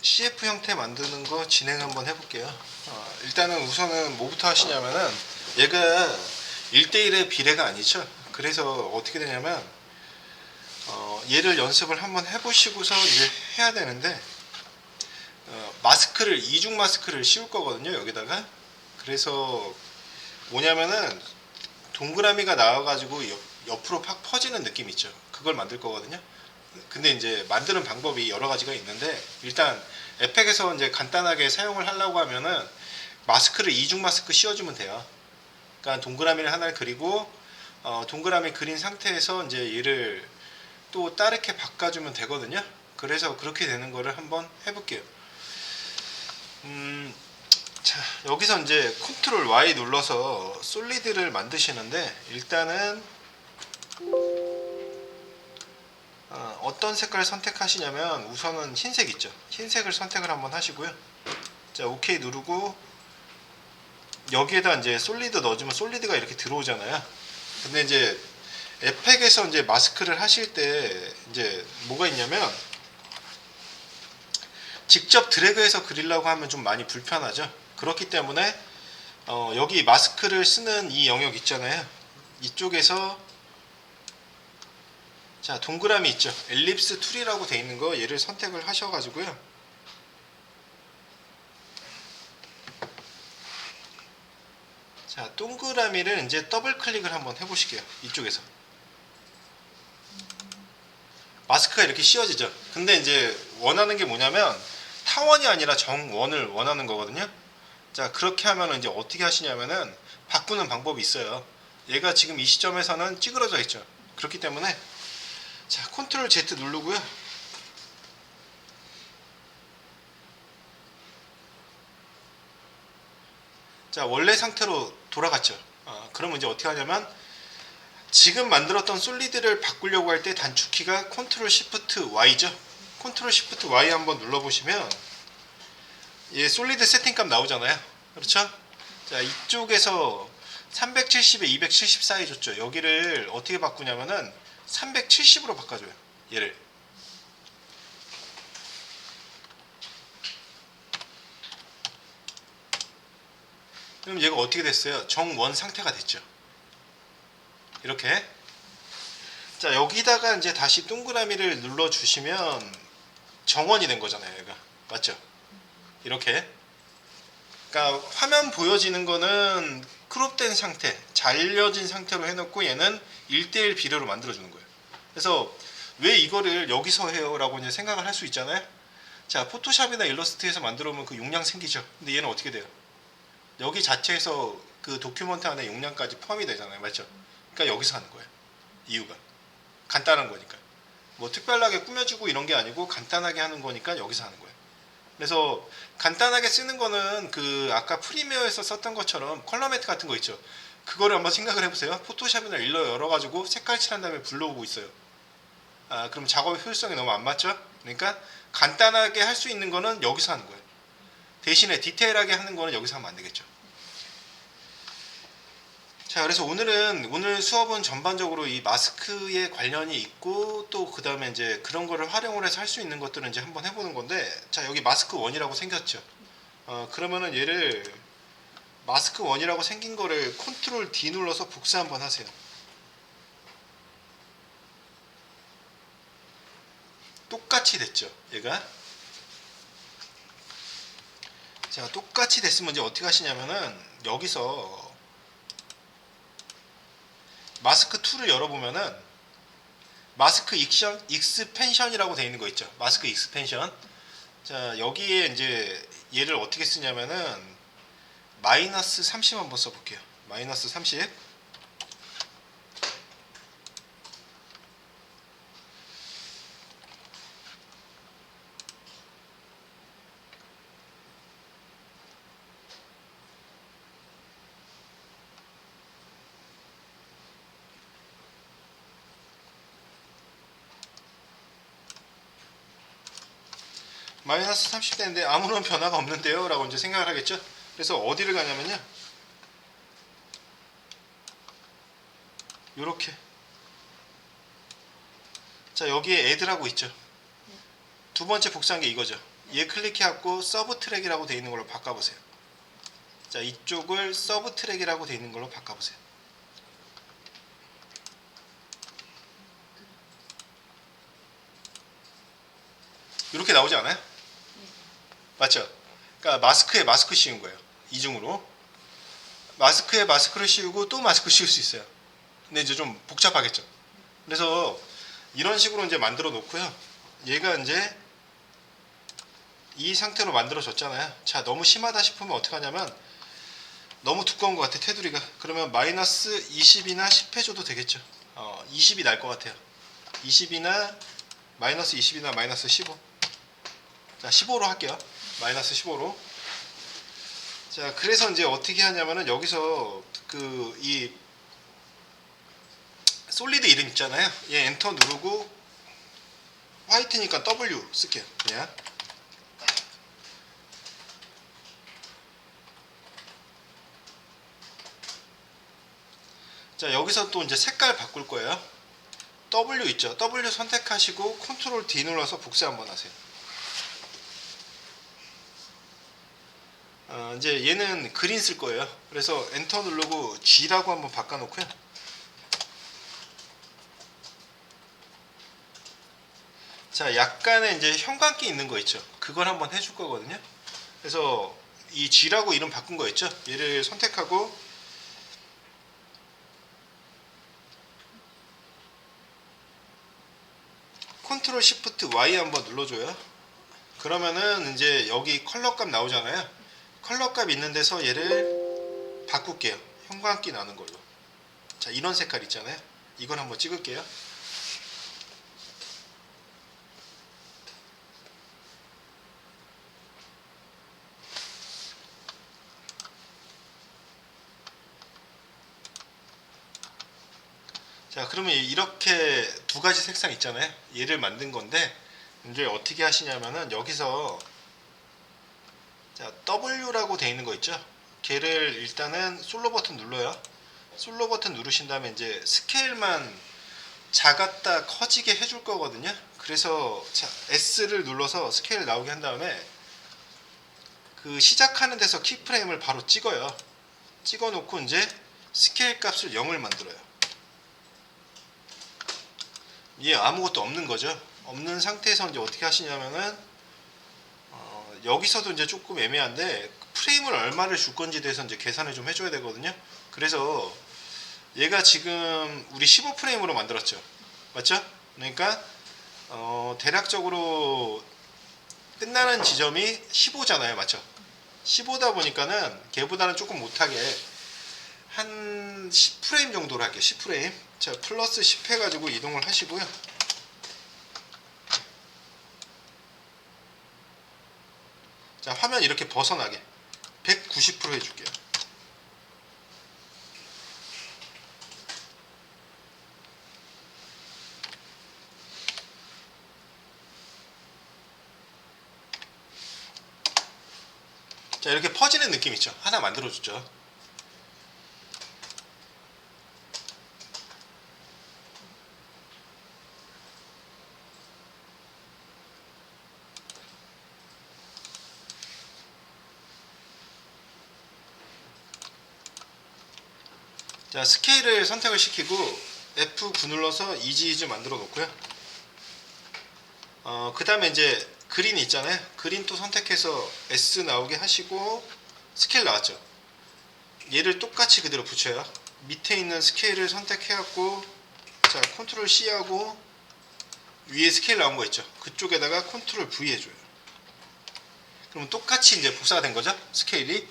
CF 형태 만드는 거 진행 한번 해볼게요. 일단은 우선은 뭐부터 하시냐면은 얘가 1대1의 비례가 아니죠. 그래서 어떻게 되냐면 얘를 연습을 한번 해보시고서 이제 해야 되는데 마스크를 이중 마스크를 씌울 거거든요. 여기다가. 그래서 뭐냐면은 동그라미가 나와가지고 옆으로 팍 퍼지는 느낌 있죠. 그걸 만들 거거든요. 근데 이제 만드는 방법이 여러 가지가 있는데 일단 에펙에서 이제 간단하게 사용을 하려고 하면은 마스크를 이중 마스크 씌워주면 돼요. 그러니까 동그라미를 하나 그리고 동그라미 그린 상태에서 이제 얘를 또 다르게 바꿔주면 되거든요. 그래서 그렇게 되는 거를 한번 해볼게요. 자, 여기서 이제 컨트롤 Y 눌러서 솔리드를 만드시는데 일단은 어떤 색깔을 선택하시냐면 우선은 흰색 있죠. 흰색을 선택을 한번 하시고요. 자, OK 누르고 여기에다 이제 솔리드 넣어주면 솔리드가 이렇게 들어오잖아요. 근데 이제 에펙에서 이제 마스크를 하실 때 이제 뭐가 있냐면 직접 드래그해서 그리려고 하면 좀 많이 불편하죠. 그렇기 때문에 여기 마스크를 쓰는 이 영역 있잖아요. 이쪽에서 자, 동그라미 있죠. 엘립스 툴이라고 돼 있는 거 얘를 선택을 하셔가지고요. 자, 동그라미를 이제 더블 클릭을 한번 해보실게요. 이쪽에서 마스크가 이렇게 씌워지죠. 근데 이제 원하는 게 뭐냐면 타원이 아니라 정원을 원하는 거거든요. 자, 그렇게 하면 이제 어떻게 하시냐면은 바꾸는 방법이 있어요. 얘가 지금 이 시점에서는 찌그러져 있죠. 그렇기 때문에 자, 컨트롤 Z 누르고요. 자, 원래 상태로 돌아갔죠. 그러면 이제 어떻게 하냐면 지금 만들었던 솔리드를 바꾸려고 할 때 단축키가 컨트롤 시프트 Y죠. 컨트롤 시프트 Y 한번 눌러보시면 얘 솔리드 세팅값 나오잖아요. 그렇죠? 자, 이쪽에서 370에 270 사이 줬죠. 여기를 어떻게 바꾸냐면은 370으로 바꿔줘요. 얘를. 그럼 얘가 어떻게 됐어요? 정원 상태가 됐죠. 이렇게. 자, 여기다가 이제 다시 동그라미를 눌러주시면 정원이 된 거잖아요. 얘가. 맞죠? 이렇게. 그러니까 화면 보여지는 거는 크롭된 상태, 잘려진 상태로 해놓고 얘는 1대1 비례로 만들어주는 거예요. 그래서 왜 이거를 여기서 해요? 라고 이제 생각을 할 수 있잖아요. 자, 포토샵이나 일러스트에서 만들어 오면 그 용량 생기죠. 근데 얘는 어떻게 돼요? 여기 자체에서 그 도큐먼트 안에 용량까지 포함이 되잖아요. 맞죠? 그러니까 여기서 하는 거예요. 이유가. 간단한 거니까. 뭐 특별하게 꾸며주고 이런 게 아니고 간단하게 하는 거니까 여기서 하는 거예요. 그래서 간단하게 쓰는 거는 그 아까 프리미어에서 썼던 것처럼 컬러 매트 같은 거 있죠. 그거를 한번 생각을 해보세요. 포토샵이나 일러 열어가지고 색깔 칠한 다음에 불러오고 있어요. 그럼 작업의 효율성이 너무 안 맞죠? 그러니까 간단하게 할 수 있는 거는 여기서 하는 거예요. 대신에 디테일하게 하는 거는 여기서 하면 안 되겠죠. 자, 그래서 오늘 수업은 전반적으로 이 마스크에 관련이 있고 또 그 다음에 이제 그런 거를 활용을 해서 할 수 있는 것들은 이제 한번 해보는 건데, 자, 여기 마스크 1이라고 생겼죠. 그러면은 얘를 마스크 1이라고 생긴 거를 컨트롤 D 눌러서 복사 한번 하세요. 똑같이 됐죠, 얘가. 자, 똑같이 됐으면 이제 어떻게 하시냐면은 여기서 마스크 2를 열어보면은 마스크 익스펜션이라고 되어 있는 거 있죠. 마스크 익스펜션. 자, 여기에 이제 얘를 어떻게 쓰냐면은 마이너스 30 한번 써볼게요. 마이너스 30. 마이너스 30 되는데 아무런 변화가 없는데요? 라고 이제 생각을 하겠죠? 그래서 어디를 가냐면요. 요렇게. 자, 여기에 add라고 있죠. 두 번째 복사한 게 이거죠. 얘 클릭해갖고 서브 트랙이라고 되어 있는 걸로 바꿔보세요. 자, 이쪽을 서브 트랙이라고 되어 있는 걸로 바꿔보세요. 이렇게 나오지 않아요? 맞죠? 그러니까 마스크에 마스크 씌운 거예요. 이중으로. 마스크에 마스크를 씌우고 또 마스크 씌울 수 있어요. 근데 이제 좀 복잡하겠죠. 그래서 이런 식으로 이제 만들어 놓고요. 얘가 이제 이 상태로 만들어 줬잖아요. 자, 너무 심하다 싶으면 어떻게 하냐면, 너무 두꺼운 것 같아 테두리가. 그러면 마이너스 20이나 10 해줘도 되겠죠. 20이 날 것 같아요. 20이나 마이너스 20이나 마이너스 15. 자, 15로 할게요. 마이너스 15로. 자, 그래서 이제 어떻게 하냐면은, 여기서 이 솔리드 이름 있잖아요. 얘 엔터 누르고 화이트니까 W 쓸게요. 그냥. 자, 여기서 또 이제 색깔 바꿀 거예요. W 있죠. W 선택하시고 컨트롤 D 눌러서 복사 한번 하세요. 이제 얘는 그린 쓸 거예요. 그래서 엔터 누르고 G라고 한번 바꿔 놓고요. 자, 약간의 이제 형광기 있는 거 있죠. 그걸 한번 해줄 거거든요. 그래서 이 G라고 이름 바꾼 거 있죠. 얘를 선택하고 컨트롤 시프트 Y 한번 눌러줘요. 그러면은 이제 여기 컬러 값 나오잖아요. 컬러 값 있는 데서 얘를 바꿀게요. 형광기 나는 걸로. 자, 이런 색깔 있잖아요. 이걸 한번 찍을게요. 자, 그러면 이렇게 두 가지 색상 있잖아요. 얘를 만든 건데, 이제 어떻게 하시냐면은 여기서 자, W라고 되어 있는 거 있죠. 걔를 일단은 솔로 버튼 눌러요. 솔로 버튼 누르신 다음에 이제 스케일만 작았다 커지게 해줄 거거든요. 그래서 자, S를 눌러서 스케일 나오게 한 다음에 그 시작하는 데서 키프레임을 바로 찍어요. 찍어 놓고 이제 스케일 값을 0을 만들어요. 얘 아무것도 없는 거죠. 없는 상태에서 이제 어떻게 하시냐면은 여기서도 이제 조금 애매한데, 프레임을 얼마를 줄 건지에 대해서 이제 계산을 좀 해줘야 되거든요. 그래서 얘가 지금 우리 15프레임으로 만들었죠. 맞죠? 그러니까 대략적으로 끝나는 지점이 15잖아요. 맞죠? 15다 보니까는 걔보다는 조금 못하게 한 10프레임 정도로 할게요. 10프레임. 자, 플러스 10 해가지고 이동을 하시고요. 자, 화면 이렇게 벗어나게 190% 해줄게요. 자, 이렇게 퍼지는 느낌 있죠? 하나 만들어줬죠. 자, 스케일을 선택을 시키고 F9 눌러서 이지 만들어 놓고요. 그 다음에 이제 그린 있잖아요. 그린 또 선택해서 S 나오게 하시고 스케일 나왔죠. 얘를 똑같이 그대로 붙여요. 밑에 있는 스케일을 선택해갖고 자, 컨트롤 C 하고 위에 스케일 나온 거 있죠. 그쪽에다가 컨트롤 V 해줘요. 그러면 똑같이 이제 복사가 된 거죠. 스케일이.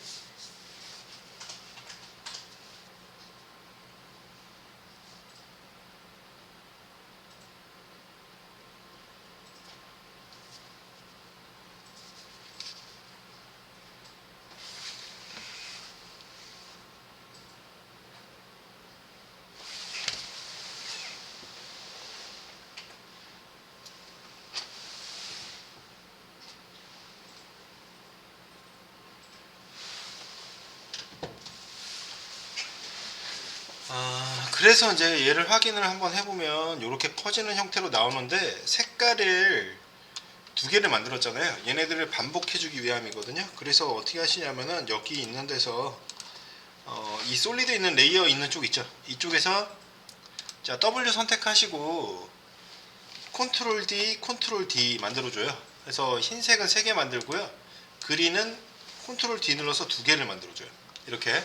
그래서 이제 얘를 확인을 한번 해보면 이렇게 퍼지는 형태로 나오는데, 색깔을 두 개를 만들었잖아요. 얘네들을 반복해주기 위함이거든요. 그래서 어떻게 하시냐면은 여기 있는 데서 이 솔리드 있는 레이어 있는 쪽 있죠. 이쪽에서 자 W 선택하시고 컨트롤 D, 컨트롤 D 만들어줘요. 그래서 흰색은 3개 만들고요. 그린은 컨트롤 D 눌러서 2개를 만들어줘요. 이렇게.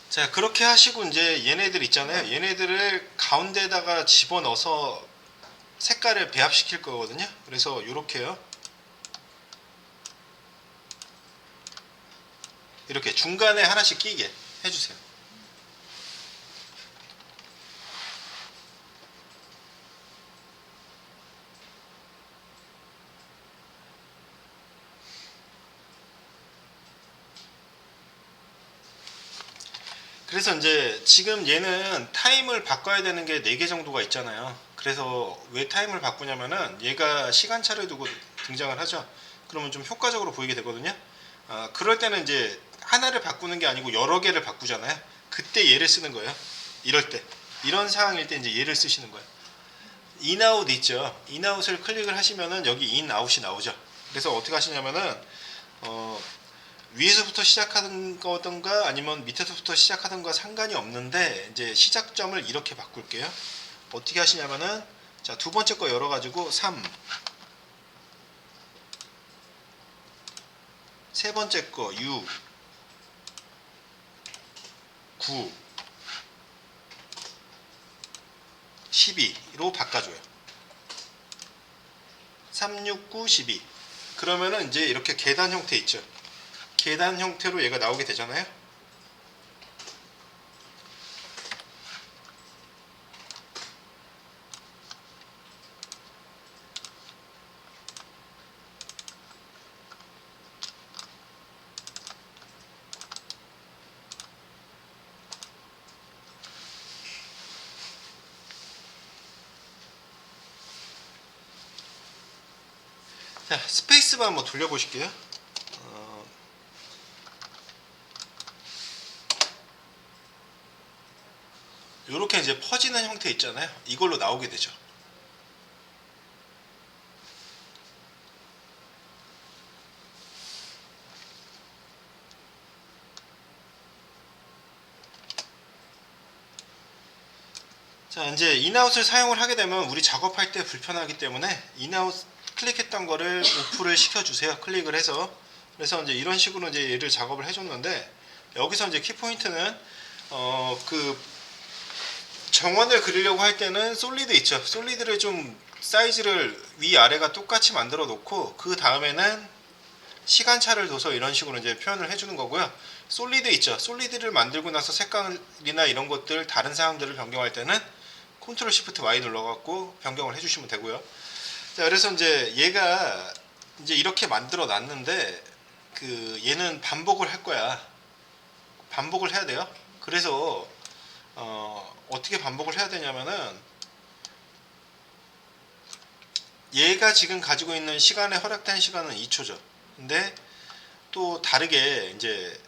자 그렇게 하시고 이제 얘네들 있잖아요. 얘네들을 가운데다가 집어넣어서 색깔을 배합시킬 거거든요. 그래서 이렇게요. 이렇게 중간에 하나씩 끼게 해주세요. 그래서 이제 지금 얘는 타임을 바꿔야 되는 게 4개 정도가 있잖아요. 그래서 왜 타임을 바꾸냐면은 얘가 시간차를 두고 등장을 하죠. 그러면 좀 효과적으로 보이게 되거든요. 그럴 때는 이제 하나를 바꾸는 게 아니고 여러 개를 바꾸잖아요. 그때 얘를 쓰는 거예요. 이럴 때. 이런 상황일 때 이제 얘를 쓰시는 거예요. 인아웃 있죠. 인아웃을 클릭을 하시면은 여기 인아웃이 나오죠. 그래서 어떻게 하시냐면은 위에서부터 시작하는 거든가 아니면 밑에서부터 시작하는 거 상관이 없는데 이제 시작점을 이렇게 바꿀게요. 어떻게 하시냐면은 자, 두 번째 거 열어가지고 3, 세 번째 거 6, 9, 12로 바꿔줘요. 3, 6, 9, 12. 그러면은 이제 이렇게 계단 형태 있죠. 계단 형태로 얘가 나오게 되잖아요. 자, 스페이스바 한번 돌려보실게요. 이렇게 이제 퍼지는 형태 있잖아요. 이걸로 나오게 되죠. 자, 이제 인아웃을 사용을 하게 되면 우리 작업할 때 불편하기 때문에 인아웃 클릭했던 거를 오프를 시켜주세요. 클릭을 해서. 그래서 이제 이런 식으로 이제 얘를 작업을 해줬는데 여기서 이제 키포인트는 그 정원을 그리려고 할 때는 솔리드 있죠. 솔리드를 좀 사이즈를 위아래가 똑같이 만들어 놓고 그 다음에는 시간차를 둬서 이런 식으로 이제 표현을 해주는 거고요. 솔리드 있죠. 솔리드를 만들고 나서 색깔이나 이런 것들 다른 사항들을 변경할 때는 컨트롤 시프트 Y 눌러갖고 변경을 해주시면 되고요. 자, 그래서 이제 얘가 이제 이렇게 만들어 놨는데 그 얘는 반복을 할 거야. 반복을 해야 돼요. 그래서 어떻게 반복을 해야 되냐면은 얘가 지금 가지고 있는 시간에 허락된 시간은 2초죠. 근데 또 다르게 이제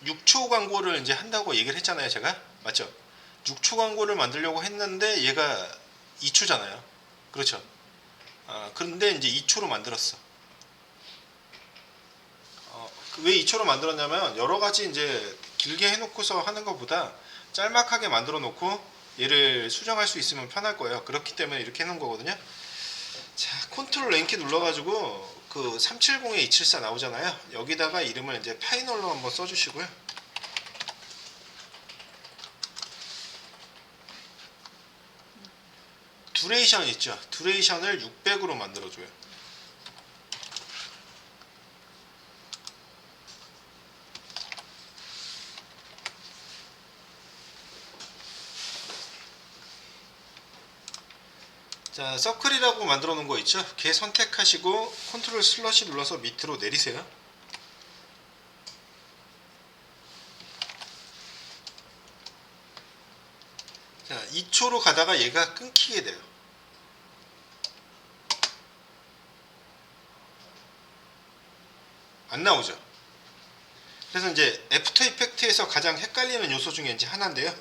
6초 광고를 이제 한다고 얘기를 했잖아요, 제가. 맞죠? 6초 광고를 만들려고 했는데 얘가 2초잖아요. 그렇죠? 그런데 이제 2초로 만들었어. 왜 2초로 만들었냐면 여러 가지 이제 길게 해놓고서 하는 것보다 짤막하게 만들어 놓고 얘를 수정할 수 있으면 편할 거예요. 그렇기 때문에 이렇게 해놓은 거거든요. 자, 컨트롤 N키 눌러가지고 그 370에 274 나오잖아요. 여기다가 이름을 이제 파이널로 한번 써주시고요. 두레이션 있죠. 두레이션을 600으로 만들어줘요. 자, 서클이라고 만들어 놓은 거 있죠. 걔 선택하시고 컨트롤 슬러시 눌러서 밑으로 내리세요. 자, 2초 2초로 가다가 얘가 끊기게 돼요. 안 나오죠. 그래서 이제 애프터 이펙트에서 가장 헷갈리는 요소 중에 이제 하나인데요.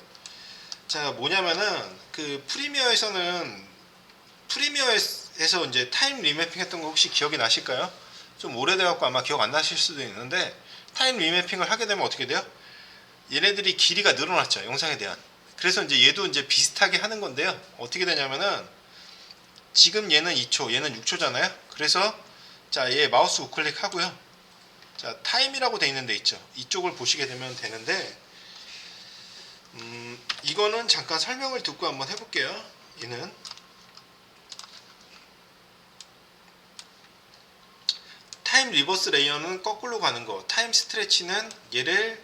자, 뭐냐면은 그 프리미어에서 이제 타임 리매핑 했던 거 혹시 기억이 나실까요? 좀 오래돼갖고 아마 기억 안 나실 수도 있는데, 타임 리매핑을 하게 되면 어떻게 돼요? 얘네들이 길이가 늘어났죠, 영상에 대한. 그래서 이제 얘도 이제 비슷하게 하는 건데요. 어떻게 되냐면은 지금 얘는 2초, 얘는 6초잖아요. 그래서 자, 얘 마우스 우클릭 하고요. 자, 타임이라고 돼 있는 데 있죠. 이쪽을 보시게 되면 되는데, 이거는 잠깐 설명을 듣고 한번 해볼게요. 얘는 타임 리버스 레이어는 거꾸로 가는 거, 타임 스트레치는 얘를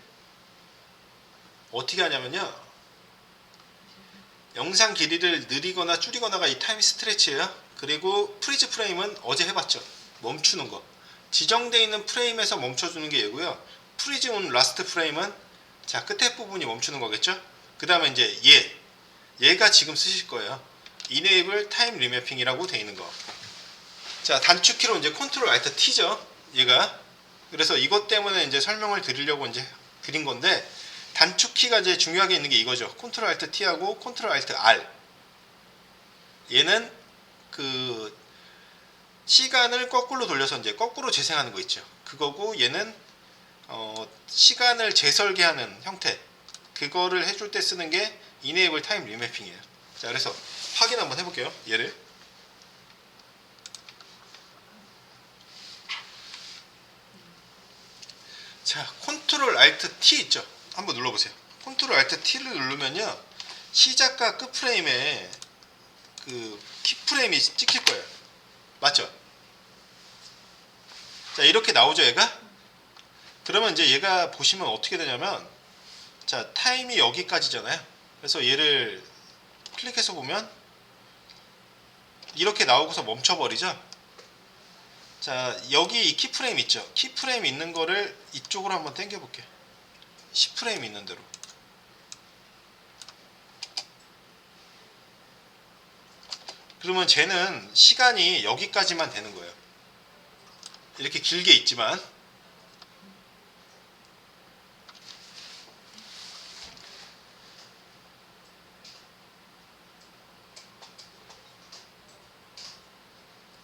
어떻게 하냐면요, 영상 길이를 느리거나 줄이거나가 이 타임 스트레치예요. 그리고 프리즈 프레임은 어제 해봤죠. 멈추는 거. 지정되어 있는 프레임에서 멈춰주는 게 얘고요. 프리즈 온 라스트 프레임은 자, 끝에 부분이 멈추는 거겠죠. 그 다음에 이제 얘가 지금 쓰실 거예요. Enable Time Remapping이라고 되어 있는 거. 자, 단축키로 이제 Ctrl Alt T죠. 얘가. 그래서 이것 때문에 이제 설명을 드리려고 이제 드린 건데, 단축키가 이제 중요하게 있는 게 이거죠. Ctrl Alt T하고 Ctrl Alt R. 얘는 그 시간을 거꾸로 돌려서 이제 거꾸로 재생하는 거 있죠. 그거고, 얘는 시간을 재설계하는 형태. 그거를 해줄 때 쓰는 게 Enable Time Remapping이에요. 자, 그래서 확인 한번 해볼게요. 얘를. 자, Ctrl Alt T 있죠. 한번 눌러보세요. Ctrl Alt T를 누르면요, 시작과 끝 프레임에 그 키프레임이 찍힐 거예요. 맞죠? 자, 이렇게 나오죠, 얘가? 그러면 이제 얘가 보시면 어떻게 되냐면, 자, 타임이 여기까지잖아요. 그래서 얘를 클릭해서 보면 이렇게 나오고서 멈춰버리죠. 자, 여기 이 키프레임 있죠. 키프레임 있는 거를 이쪽으로 한번 당겨 볼게요. 10프레임 있는 대로. 그러면 쟤는 시간이 여기까지만 되는 거예요. 이렇게 길게 있지만.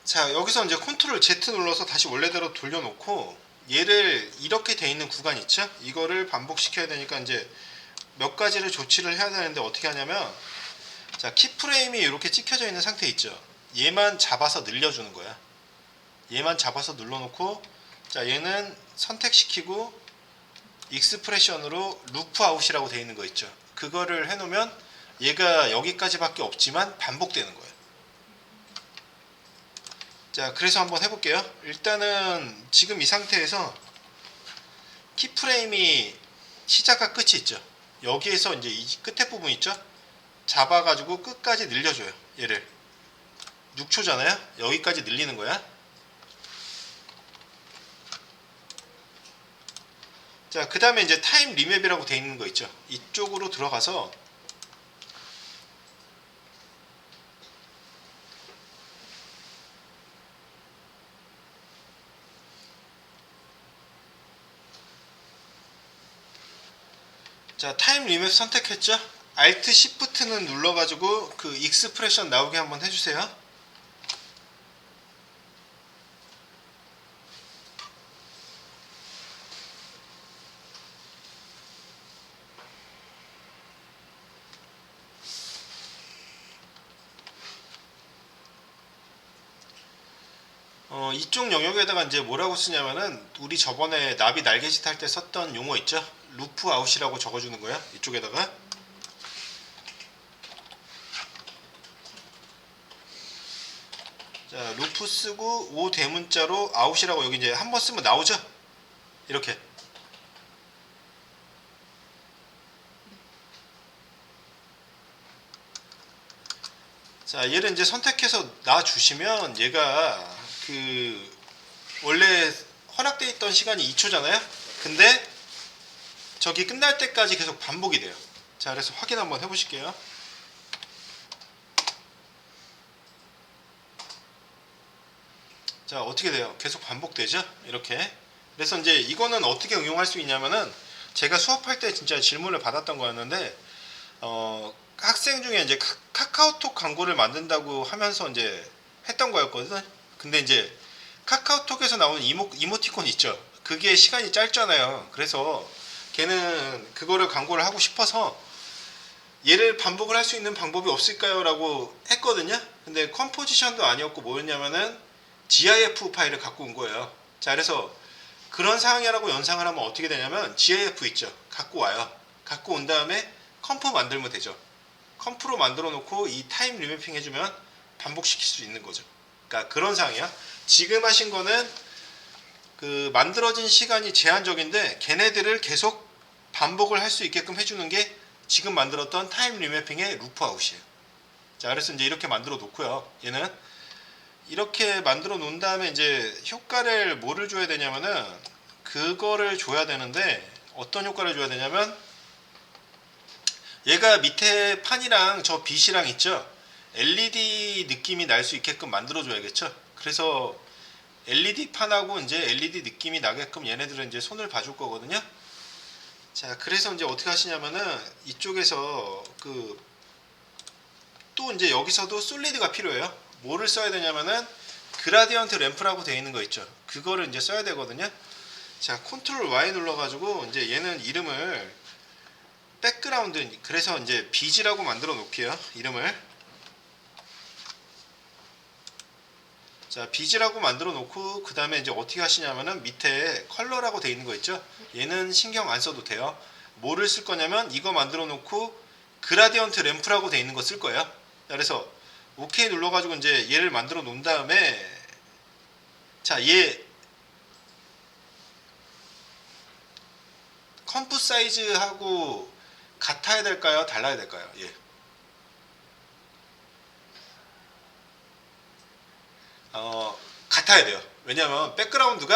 자, 여기서 이제 Ctrl Z 눌러서 다시 원래대로 돌려놓고, 얘를 이렇게 돼 있는 구간 있죠? 이거를 반복시켜야 되니까 이제 몇 가지를 조치를 해야 되는데, 어떻게 하냐면, 자, 키프레임이 이렇게 찍혀져 있는 상태 있죠? 얘만 잡아서 늘려주는 거야. 얘만 잡아서 눌러놓고, 자, 얘는 선택시키고 익스프레션으로 루프 아웃이라고 되어 있는 거 있죠? 그거를 해놓으면 얘가 여기까지밖에 없지만 반복되는 거예요. 자, 그래서 한번 해볼게요. 일단은 지금 이 상태에서 키프레임이 시작과 끝이 있죠. 여기에서 이제 이 끝에 부분 있죠. 잡아가지고 끝까지 늘려줘요. 얘를 6초잖아요. 여기까지 늘리는 거야. 자, 그 다음에 이제 타임 리맵이라고 되어 있는 거 있죠. 이쪽으로 들어가서 자, 타임 리맵 선택했죠? Alt Shift는 눌러가지고 그 익스프레션 나오게 한번 해주세요. 이쪽 영역에다가 이제 뭐라고 쓰냐면은, 우리 저번에 나비 날개짓 할 때 썼던 용어 있죠? 루프 아웃이라고 적어주는 거야. 이쪽에다가. 자, 루프 쓰고 O 대문자로 아웃이라고, 여기 이제 한번 쓰면 나오죠? 이렇게. 자, 얘를 이제 선택해서 놔주시면 얘가 그 원래 허락되어 있던 시간이 2초잖아요. 근데 저기 끝날 때까지 계속 반복이 돼요. 자, 그래서 확인 한번 해보실게요. 자, 어떻게 돼요? 계속 반복되죠? 이렇게. 그래서 이제 이거는 어떻게 응용할 수 있냐면은 제가 수업할 때 진짜 질문을 받았던 거였는데 학생 중에 이제 카카오톡 광고를 만든다고 하면서 이제 했던 거였거든. 근데 이제 카카오톡에서 나오는 이모티콘 있죠. 그게 시간이 짧잖아요. 그래서 걔는 그거를 광고를 하고 싶어서 얘를 반복을 할 수 있는 방법이 없을까요? 라고 했거든요. 근데 컴포지션도 아니었고 뭐였냐면은 GIF 파일을 갖고 온 거예요. 자, 그래서 그런 상황이라고 연상을 하면 어떻게 되냐면 GIF 있죠. 갖고 와요. 갖고 온 다음에 컴프 만들면 되죠. 컴프로 만들어 놓고 이 타임 리매핑 해주면 반복시킬 수 있는 거죠. 그러니까 그런 상황이야. 지금 하신 거는 그 만들어진 시간이 제한적인데 걔네들을 계속 반복을 할 수 있게끔 해주는 게 지금 만들었던 타임 리매핑의 루프 아웃이에요. 자, 그래서 이제 이렇게 만들어 놓고요. 얘는 이렇게 만들어 놓은 다음에 이제 효과를 뭐를 줘야 되냐면은 그거를 줘야 되는데 어떤 효과를 줘야 되냐면 얘가 밑에 판이랑 저 빛이랑 있죠. LED 느낌이 날 수 있게끔 만들어 줘야겠죠. 그래서 LED 판하고 이제 LED 느낌이 나게끔 얘네들은 이제 손을 봐줄 거거든요. 자, 그래서 이제 어떻게 하시냐면은 이쪽에서 또 이제 여기서도 솔리드가 필요해요. 뭐를 써야 되냐면은 그라디언트 램프라고 되어 있는 거 있죠. 그거를 이제 써야 되거든요. 자, 컨트롤 Y 눌러가지고 이제 얘는 이름을 백그라운드, 그래서 이제 비지라고 만들어 놓을게요. 이름을. 자, 비지라고 만들어 놓고 그 다음에 이제 어떻게 하시냐면은 밑에 컬러라고 되어 있는 거 있죠. 얘는 신경 안 써도 돼요. 뭐를 쓸 거냐면 이거 만들어 놓고 그라디언트 램프라고 되어 있는 거 쓸 거예요. 자, 그래서 OK 눌러가지고 이제 얘를 만들어 놓은 다음에 자, 얘 컴프 사이즈하고 같아야 될까요? 달라야 될까요? 예. 같아야 돼요. 왜냐하면 백그라운드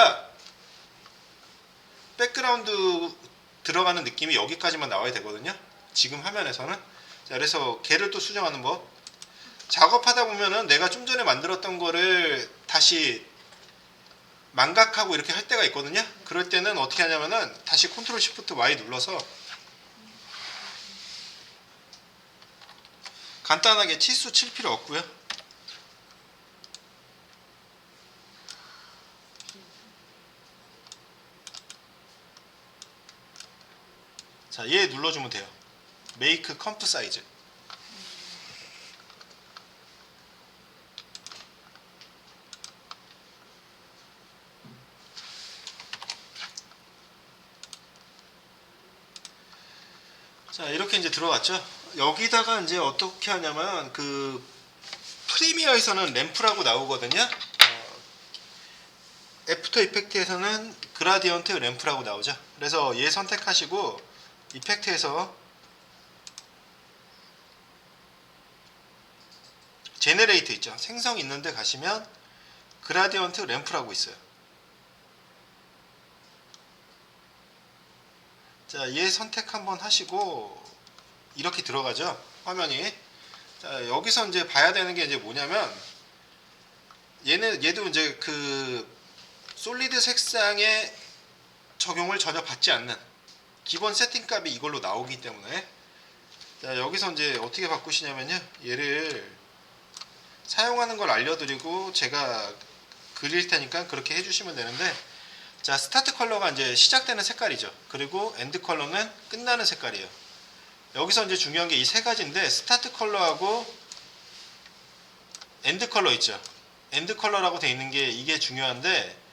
들어가는 느낌이 여기까지만 나와야 되거든요. 지금 화면에서는. 자, 그래서 걔를 또 수정하는 법. 작업하다 보면은 내가 좀 전에 만들었던 거를 다시 망각하고 이렇게 할 때가 있거든요. 그럴 때는 어떻게 하냐면은 다시 컨트롤 시프트 Y 눌러서 간단하게 치수 칠 필요 없고요. 자, 얘 눌러주면 돼요. Make Comp Size. 자, 이렇게 이제 들어갔죠. 여기다가 이제 어떻게 하냐면 프리미어에서는 램프라고 나오거든요. 애프터 이펙트에서는 그라디언트 램프라고 나오죠. 그래서 얘 선택하시고 이펙트에서 제네레이트 있죠. 생성 있는데 가시면 그라디언트 램프라고 있어요. 자, 얘 선택 한번 하시고 이렇게 들어가죠. 화면이. 자, 여기서 이제 봐야 되는 게 이제 뭐냐면 얘도 이제 솔리드 색상의 적용을 전혀 받지 않는 기본 세팅 값이 이걸로 나오기 때문에 자, 여기서 이제 어떻게 바꾸시냐면요. 얘를 사용하는 걸 알려드리고 제가 그릴 테니까 그렇게 해주시면 되는데 자, 스타트 컬러가 이제 시작되는 색깔이죠. 그리고 엔드 컬러는 끝나는 색깔이에요. 여기서 이제 중요한 게 이 세 가지인데 스타트 컬러하고 엔드 컬러 있죠. 엔드 컬러라고 되어 있는 게 이게 중요한데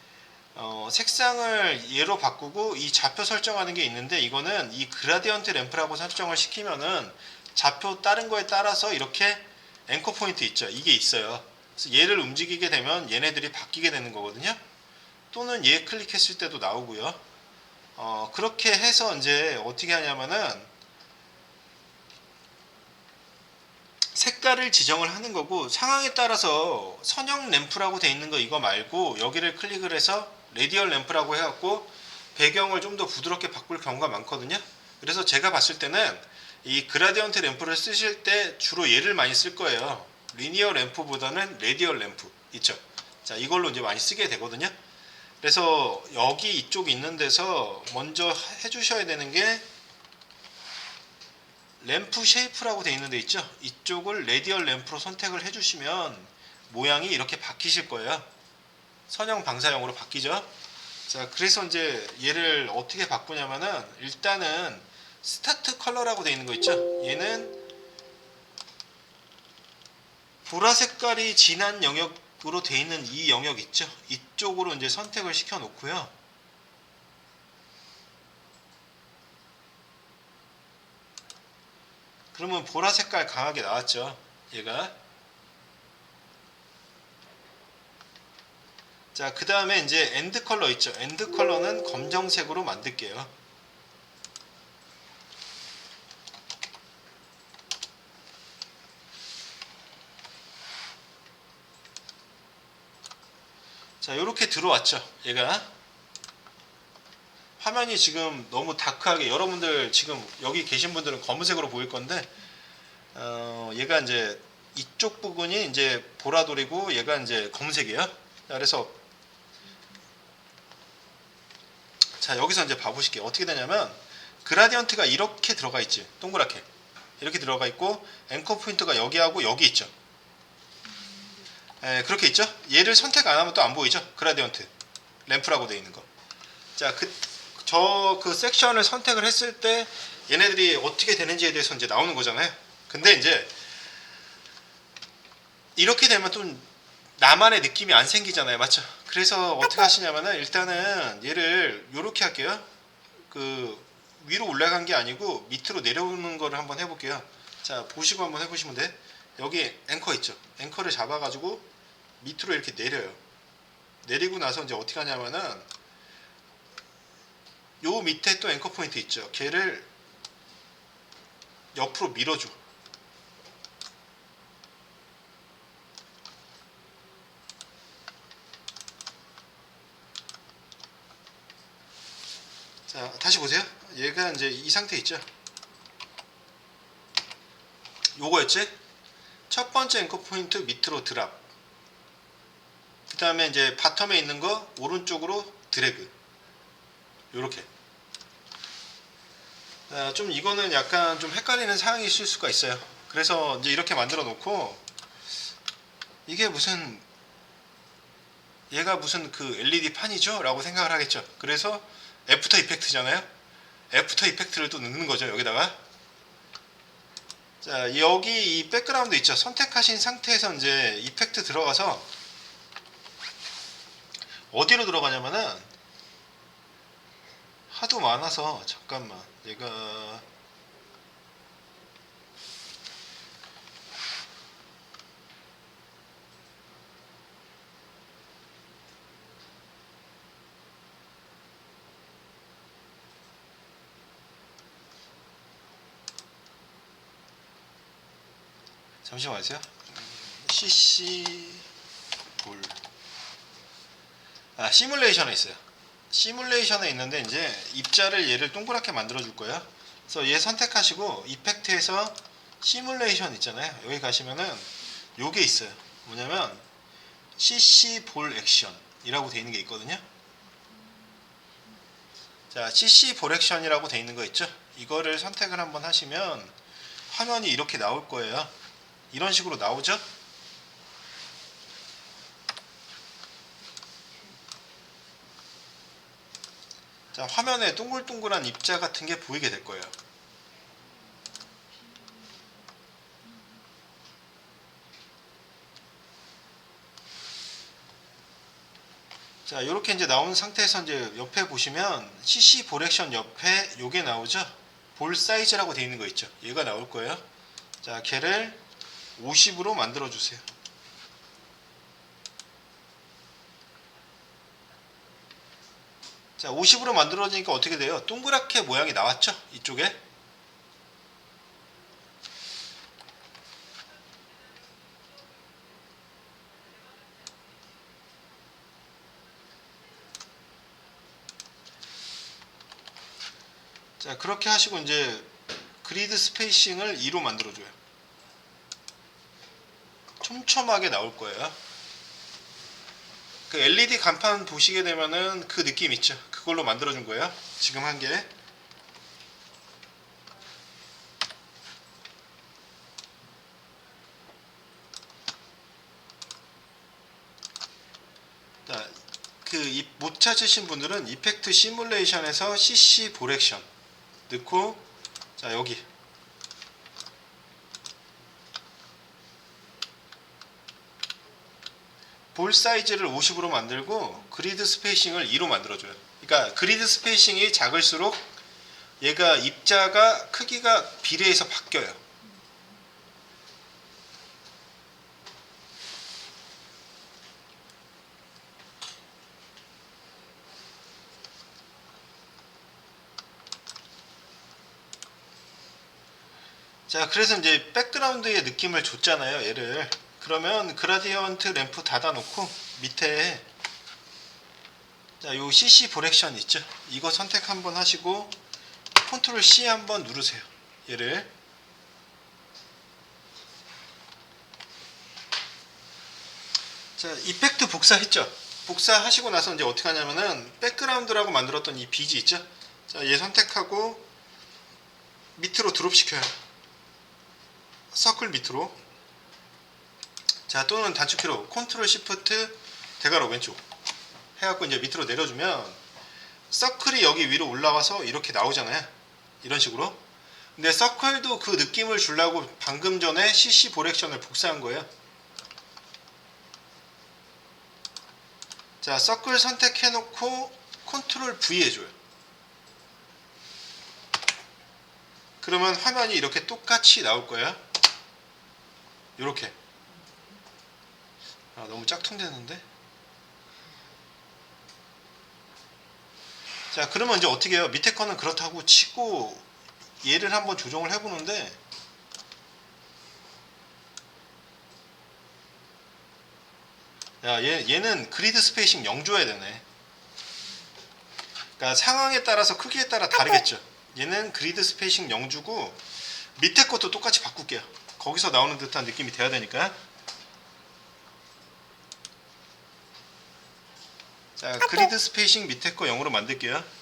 색상을 얘로 바꾸고 이 좌표 설정하는 게 있는데 이거는 이 그라디언트 램프라고 설정을 시키면은 좌표 다른 거에 따라서 이렇게 앵커 포인트 있죠. 이게 있어요. 그래서 얘를 움직이게 되면 얘네들이 바뀌게 되는 거거든요. 또는 얘 클릭했을 때도 나오고요. 그렇게 해서 이제 어떻게 하냐면은 색깔을 지정을 하는 거고 상황에 따라서 선형 램프라고 돼 있는 거 이거 말고 여기를 클릭을 해서 레디얼 램프라고 해갖고 배경을 좀 더 부드럽게 바꿀 경우가 많거든요. 그래서 제가 봤을 때는 이 그라디언트 램프를 쓰실 때 주로 얘를 많이 쓸 거예요. 리니어 램프보다는 레디얼 램프 있죠. 자, 이걸로 이제 많이 쓰게 되거든요. 그래서 여기 이쪽 있는 데서 먼저 해주셔야 되는 게 램프 쉐이프라고 되어 있는 데 있죠. 이쪽을 레디얼 램프로 선택을 해주시면 모양이 이렇게 바뀌실 거예요. 선형 방사형으로 바뀌죠. 자, 그래서 이제 얘를 어떻게 바꾸냐면은 일단은 스타트 컬러라고 되어 있는 거 있죠. 얘는 보라 색깔이 진한 영역으로 되어 있는 이 영역 있죠. 이쪽으로 이제 선택을 시켜 놓고요. 그러면 보라 색깔 강하게 나왔죠. 얘가. 자, 그 다음에 이제 엔드 컬러 있죠. 엔드 컬러는 검정색으로 만들게요. 자, 이렇게 들어왔죠. 얘가 화면이 지금 너무 다크하게, 여러분들 지금 여기 계신 분들은 검은색으로 보일 건데 얘가 이제 이쪽 부분이 이제 보라돌이고 얘가 이제 검은색이에요. 자, 그래서 자, 여기서 이제 봐보실게요. 어떻게 되냐면 그라디언트가 이렇게 들어가 있지. 동그랗게 이렇게 들어가 있고 앵커 포인트가 여기하고 여기 있죠. 그렇게 있죠. 얘를 선택 안 하면 또 안 보이죠. 그라디언트 램프라고 되어 있는 거. 자, 그 섹션을 선택을 했을 때 얘네들이 어떻게 되는지에 대해서 이제 나오는 거잖아요. 근데 이제 이렇게 되면 좀 나만의 느낌이 안 생기잖아요. 맞죠? 그래서 어떻게 하시냐면은 일단은 얘를 요렇게 할게요. 그 위로 올라간 게 아니고 밑으로 내려오는 거를 한번 해볼게요. 자, 보시고 한번 해보시면 돼. 여기 앵커 있죠. 앵커를 잡아가지고 밑으로 이렇게 내려요. 내리고 나서 이제 어떻게 하냐면은 요 밑에 또 앵커 포인트 있죠. 걔를 옆으로 밀어줘. 자, 다시 보세요. 얘가 이제 이 상태 있죠. 요거였지? 첫 번째 앵커 포인트 밑으로 드랍. 그 다음에 이제 바텀에 있는 거 오른쪽으로 드래그. 요렇게. 좀 이거는 약간 좀 헷갈리는 사항이 있을 수가 있어요. 그래서 이제 이렇게 만들어 놓고 이게 무슨 얘가 무슨 그 LED 판이죠? 라고 생각을 하겠죠. 그래서 애프터 이펙트잖아요. 애프터 이펙트를 또 넣는 거죠. 여기다가. 자, 여기 이 백그라운드 있죠. 선택하신 상태에서 이제 이펙트 들어가서 어디로 들어가냐면은 하도 많아서 잠깐만 얘가 잠시만 하세요. CC 볼 시뮬레이션에 있어요. 시뮬레이션에 있는데 이제 입자를 얘를 동그랗게 만들어 줄 거예요. 그래서 얘 선택하시고 이펙트에서 시뮬레이션 있잖아요. 여기 가시면은 요게 있어요. 뭐냐면 CC 볼 액션이라고 되어 있는 게 있거든요. 자, CC 볼 액션이라고 되어 있는 거 있죠. 이거를 선택을 한번 하시면 화면이 이렇게 나올 거예요. 이런 식으로 나오죠. 자, 화면에 동글동글한 입자 같은 게 보이게 될 거예요. 자, 이렇게 이제 나온 상태에서 이제 옆에 보시면 CC 볼 액션 옆에 요게 나오죠. 볼 사이즈라고 되어 있는 거 있죠. 얘가 나올 거예요. 자, 걔를 50으로 만들어 주세요. 자, 50으로 만들어지니까 어떻게 돼요? 동그랗게 모양이 나왔죠? 이쪽에. 자, 그렇게 하시고 이제 그리드 스페이싱을 2로 만들어줘요. 촘촘하게 나올 거예요. 그 LED 간판 보시게 되면은 그 느낌 있죠. 그걸로 만들어준 거예요. 지금 한 게. 그 못 찾으신 분들은 이펙트 시뮬레이션에서 CC 보렉션 넣고, 자 여기 볼 사이즈를 50으로 만들고 그리드 스페이싱을 2로 만들어줘요. 그러니까 그리드 스페이싱이 작을수록 얘가 입자가 크기가 비례해서 바뀌어요. 자, 그래서 이제 백그라운드의 느낌을 줬잖아요, 얘를. 그러면 그라디언트 램프 닫아놓고 밑에 자, 요 CC 보렉션 있죠? 이거 선택 한번 하시고 컨트롤 C 한번 누르세요. 얘를. 자, 이펙트 복사했죠? 복사하시고 나서 이제 어떻게 하냐면은 백그라운드라고 만들었던 이 비지 있죠? 자, 얘 선택하고 밑으로 드롭 시켜요. 서클 밑으로. 자, 또는 단축키로 컨트롤 시프트 대괄호 왼쪽 해갖고 이제 밑으로 내려주면 서클이 여기 위로 올라와서 이렇게 나오잖아요. 이런 식으로. 근데 서클도 그 느낌을 주려고 방금 전에 CC 보렉션을 복사한 거예요. 자, 서클 선택해놓고 컨트롤 V 해줘요. 그러면 화면이 이렇게 똑같이 나올 거예요. 이렇게. 아, 너무 짝퉁되는데. 자, 그러면 이제 어떻게 해요? 밑에 거는 그렇다고 치고 얘를 한번 조정을 해보는데, 야, 얘는 그리드 스페이싱 0 줘야 되네. 그러니까 상황에 따라서 크기에 따라 다르겠죠. 얘는 그리드 스페이싱 0 주고 밑에 것도 똑같이 바꿀게요. 거기서 나오는 듯한 느낌이 돼야 되니까. 자, 그리드 스페이싱 밑에 거 0으로 만들게요.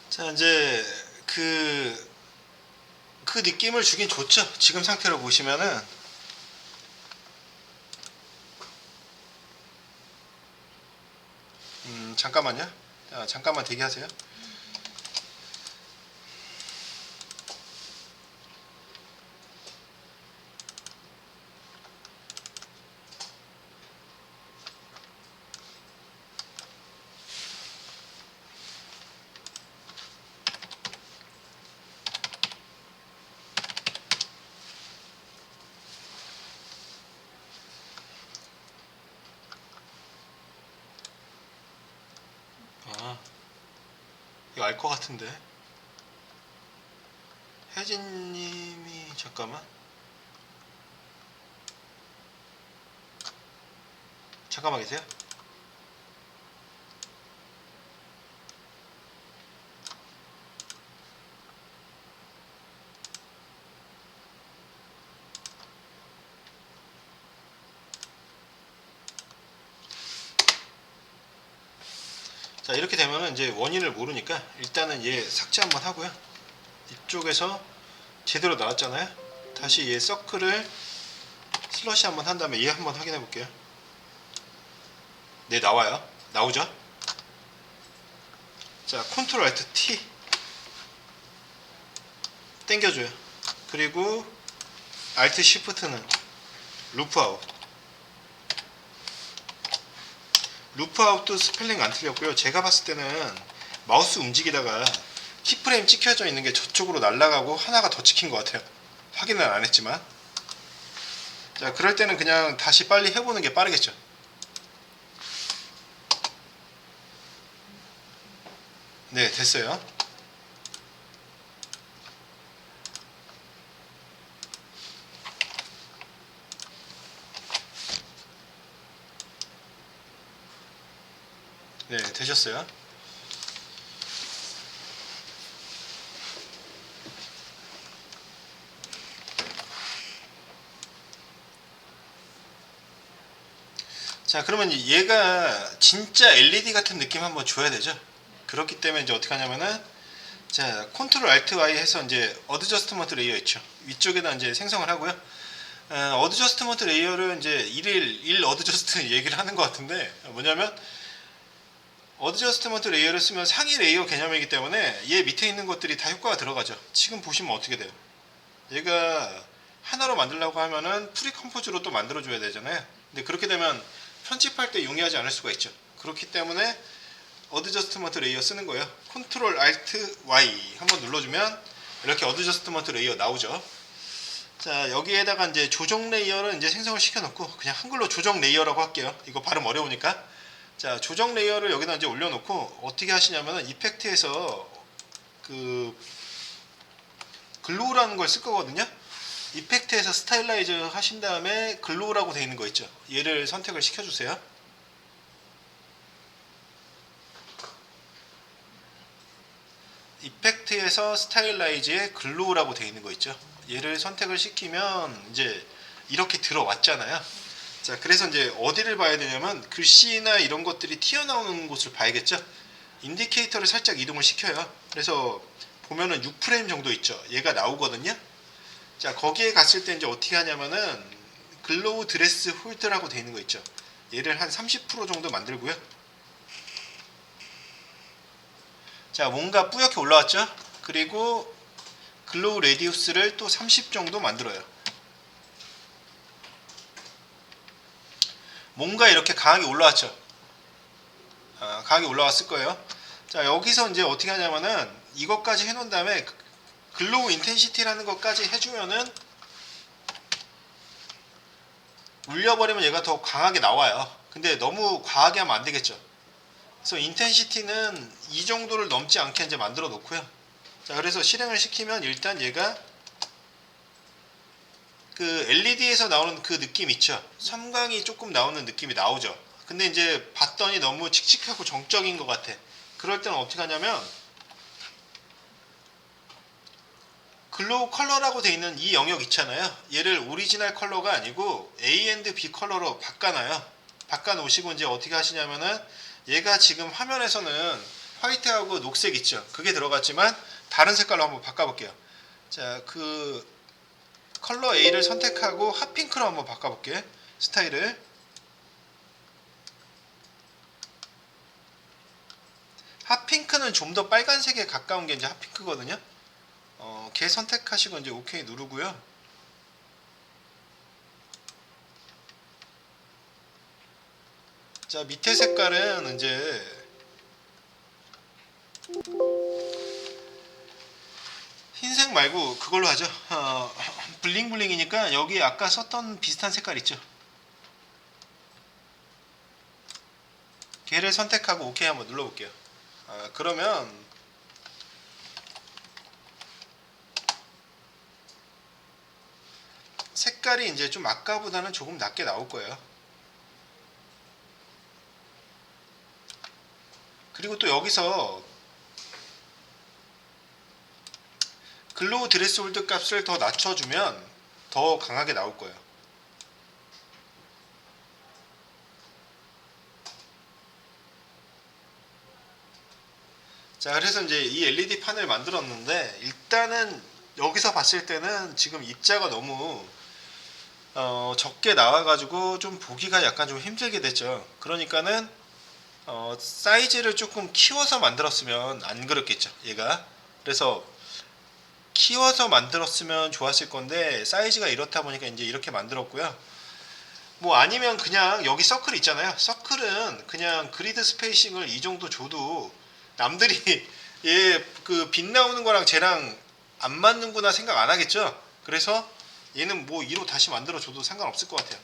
자, 이제 그 느낌을 주긴 좋죠. 지금 상태로 보시면은. 잠깐만요. 자, 잠깐만 대기하세요. 아, 이거 알 것 같은데. 혜진님이 잠깐만 계세요. 자, 이렇게 되면은 이제 원인을 모르니까 일단은 얘 삭제 한번 하고요. 이쪽에서 제대로 나왔잖아요. 다시 얘 서클을 슬러시 한번 한 다음에 얘 한번 확인해 볼게요. 네, 나와요. 나오죠? 자, 컨트롤 알트 T 땡겨줘요. 그리고 알트 시프트는 루프 아웃. 루프 아웃도 스펠링 안 틀렸고요. 제가 봤을 때는 마우스 움직이다가 키프레임 찍혀져 있는 게 저쪽으로 날아가고 하나가 더 찍힌 것 같아요. 확인은 안 했지만. 자, 그럴 때는 그냥 다시 빨리 해보는 게 빠르겠죠. 네, 됐어요. 네, 되셨어요. 자, 그러면 얘가 진짜 LED 같은 느낌 한번 줘야 되죠. 그렇기 때문에 이제 어떻게 하냐면은, 자, 컨트롤 알트 Y 해서 이제 어드저스트먼트 레이어 있죠. 위쪽에다 이제 생성을 하고요. 어드저스트먼트 레이어를 이제 1 어드저스트 얘기를 하는 것 같은데, 뭐냐면 어드저스트먼트 레이어를 쓰면 상위 레이어 개념이기 때문에 얘 밑에 있는 것들이 다 효과가 들어가죠. 지금 보시면 어떻게 돼요? 얘가 하나로 만들려고 하면은 프리 컴포즈로 또 만들어줘야 되잖아요. 근데 그렇게 되면 편집할 때 용이하지 않을 수가 있죠. 그렇기 때문에 어드저스트먼트 레이어 쓰는 거예요. 컨트롤 알트 Y 한번 눌러주면 이렇게 어드저스트먼트 레이어 나오죠. 자, 여기에다가 이제 조정 레이어를 이제 생성을 시켜놓고 그냥 한글로 조정 레이어라고 할게요. 이거 발음 어려우니까. 자, 조정 레이어를 여기다 이제 올려놓고 어떻게 하시냐면은 이펙트에서 그 글로우라는 걸 쓸 거거든요. 이펙트에서 스타일라이즈 하신 다음에 글로우라고 되어 있는 거 있죠. 얘를 선택을 시켜주세요. 이펙트에서 스타일라이즈에 글로우라고 되어 있는 거 있죠. 얘를 선택을 시키면 이제 이렇게 들어왔잖아요. 자, 그래서 이제 어디를 봐야 되냐면 글씨나 이런 것들이 튀어나오는 곳을 봐야겠죠. 인디케이터를 살짝 이동을 시켜요. 그래서 보면은 6프레임 정도 있죠. 얘가 나오거든요. 자, 거기에 갔을 때 이제 어떻게 하냐면은 글로우 드레스 홀드라고 되어 있는 거 있죠. 얘를 한 30% 정도 만들고요. 자, 뭔가 뿌옇게 올라왔죠. 그리고 글로우 레디우스를 또 30 정도 만들어요. 뭔가 이렇게 강하게 올라왔죠. 강하게 올라왔을 거예요. 자, 여기서 이제 어떻게 하냐면은 이것까지 해놓은 다음에 글로우 인텐시티라는 것까지 해주면은 울려버리면 얘가 더 강하게 나와요. 근데 너무 과하게 하면 안 되겠죠. 그래서 인텐시티는 이 정도를 넘지 않게 이제 만들어 놓고요. 자, 그래서 실행을 시키면 일단 얘가 그 LED에서 나오는 그 느낌 있죠. 섬광이 조금 나오는 느낌이 나오죠. 근데 이제 봤더니 너무 칙칙하고 정적인 것 같아. 그럴 때는 어떻게 하냐면 글로우 컬러라고 되어 있는 이 영역 있잖아요. 얘를 오리지널 컬러가 아니고 A&B 컬러로 바꿔놔요. 바꿔놓으시고 이제 어떻게 하시냐면은 얘가 지금 화면에서는 화이트하고 녹색 있죠. 그게 들어갔지만 다른 색깔로 한번 바꿔볼게요. 자, 그 컬러 A를 선택하고 핫핑크로 한번 바꿔볼게요. 스타일을. 핫핑크는 좀 더 빨간색에 가까운 게 이제 핫핑크거든요. 걔 선택하시고 이제 OK 누르고요. 자, 밑에 색깔은 이제 흰색 말고 그걸로 하죠. 블링블링이니까 여기 아까 썼던 비슷한 색깔 있죠. 걔를 선택하고 OK 한번 눌러볼게요. 그러면 색깔이 이제 좀 아까보다는 조금 낮게 나올 거예요. 그리고 또 여기서 글로우 드레스 홀드 값을 더 낮춰주면 더 강하게 나올 거예요. 자, 그래서 이제 이 LED 판을 만들었는데 일단은 여기서 봤을 때는 지금 입자가 너무 적게 나와가지고 좀 보기가 약간 좀 힘들게 됐죠. 그러니까는 사이즈를 조금 키워서 만들었으면 안 그렇겠죠, 얘가. 그래서 키워서 만들었으면 좋았을 건데 사이즈가 이렇다 보니까 이제 이렇게 만들었고요. 뭐 아니면 그냥 여기 서클 있잖아요. 서클은 그냥 그리드 스페이싱을 이 정도 줘도 남들이 얘 그 빛 나오는 거랑 쟤랑 안 맞는구나 생각 안 하겠죠. 그래서 얘는 뭐 2로 다시 만들어 줘도 상관없을 것 같아요.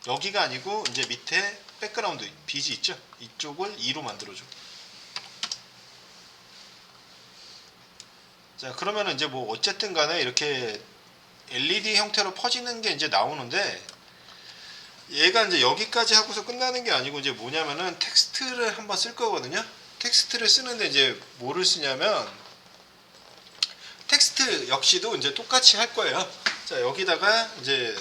여기가 아니고 이제 밑에 백그라운드 빛이 있죠. 이쪽을 2로 만들어줘. 자, 그러면은 이제 뭐 어쨌든 간에 이렇게 LED 형태로 퍼지는 게 이제 나오는데, 얘가 이제 여기까지 하고서 끝나는 게 아니고 이제 뭐냐면은 텍스트를 한번 쓸 거거든요. 텍스트를 쓰는데 이제 뭐를 쓰냐면 텍스트 역시도 이제 똑같이 할 거예요. 자, 여기다가 이제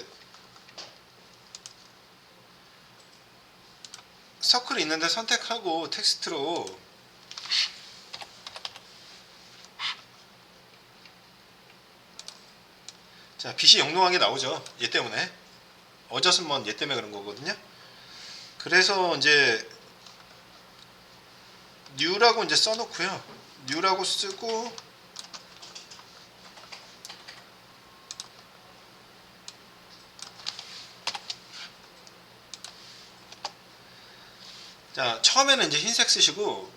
서클 있는데 선택하고 텍스트로 자, 빛이 영롱하게 나오죠. 얘 때문에. 어저스먼 얘 때문에 그런 거거든요. 그래서 이제 뉴라고 이제 써놓고요. 뉴라고 쓰고 자, 처음에는 이제 흰색 쓰시고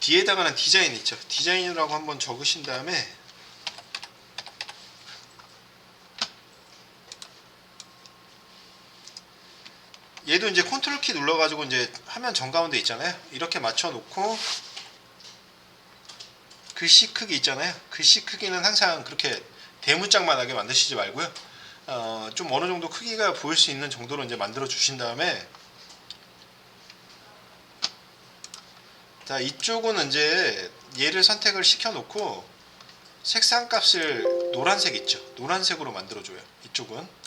뒤에다가는 디자인 있죠. 디자인이라고 한번 적으신 다음에 얘도 이제 컨트롤 키 눌러가지고 이제 화면 정가운데 있잖아요. 이렇게 맞춰놓고 글씨 크기 있잖아요. 글씨 크기는 항상 그렇게 대문짝만하게 만드시지 말고요. 좀 어느 정도 크기가 보일 수 있는 정도로 이제 만들어 주신 다음에 자, 이쪽은 이제 얘를 선택을 시켜 놓고 색상 값을 노란색 있죠. 노란색으로 만들어 줘요. 이쪽은.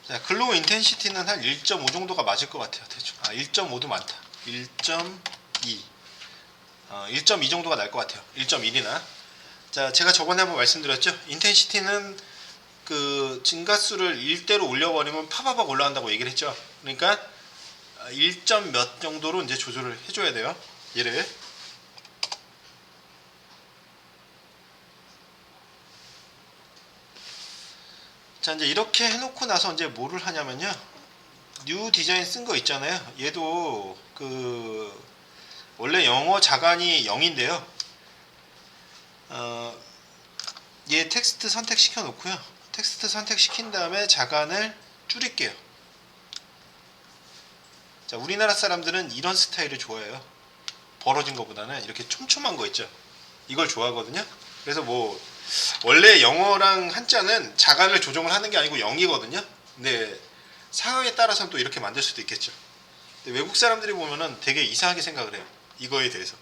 자, 글로우 인텐시티는 한 1.5 정도가 맞을 것 같아요. 대충. 1.5도 많다. 1.2. 1.2 정도가 날 것 같아요. 1.1이나. 자, 제가 저번에 한번 말씀드렸죠. 인텐시티는 그 증가수를 1대로 올려버리면 파바박 올라간다고 얘기를 했죠. 그러니까 1점 몇 정도로 이제 조절을 해줘야 돼요. 얘를. 자, 이제 이렇게 해놓고 나서 이제 뭐를 하냐면요. 뉴 디자인 쓴 거 있잖아요. 얘도 그 원래 영어 자간이 0인데요. 얘 텍스트 선택시켜 놓고요. 텍스트 선택시킨 다음에 자간을 줄일게요. 자, 우리나라 사람들은 이런 스타일을 좋아해요. 벌어진 것보다는 이렇게 촘촘한 거 있죠. 이걸 좋아하거든요. 그래서 뭐 원래 영어랑 한자는 자간을 조정을 하는 게 아니고 0이거든요. 근데 상황에 따라서는 또 이렇게 만들 수도 있겠죠. 근데 외국 사람들이 보면은 되게 이상하게 생각을 해요. 이거에 대해서.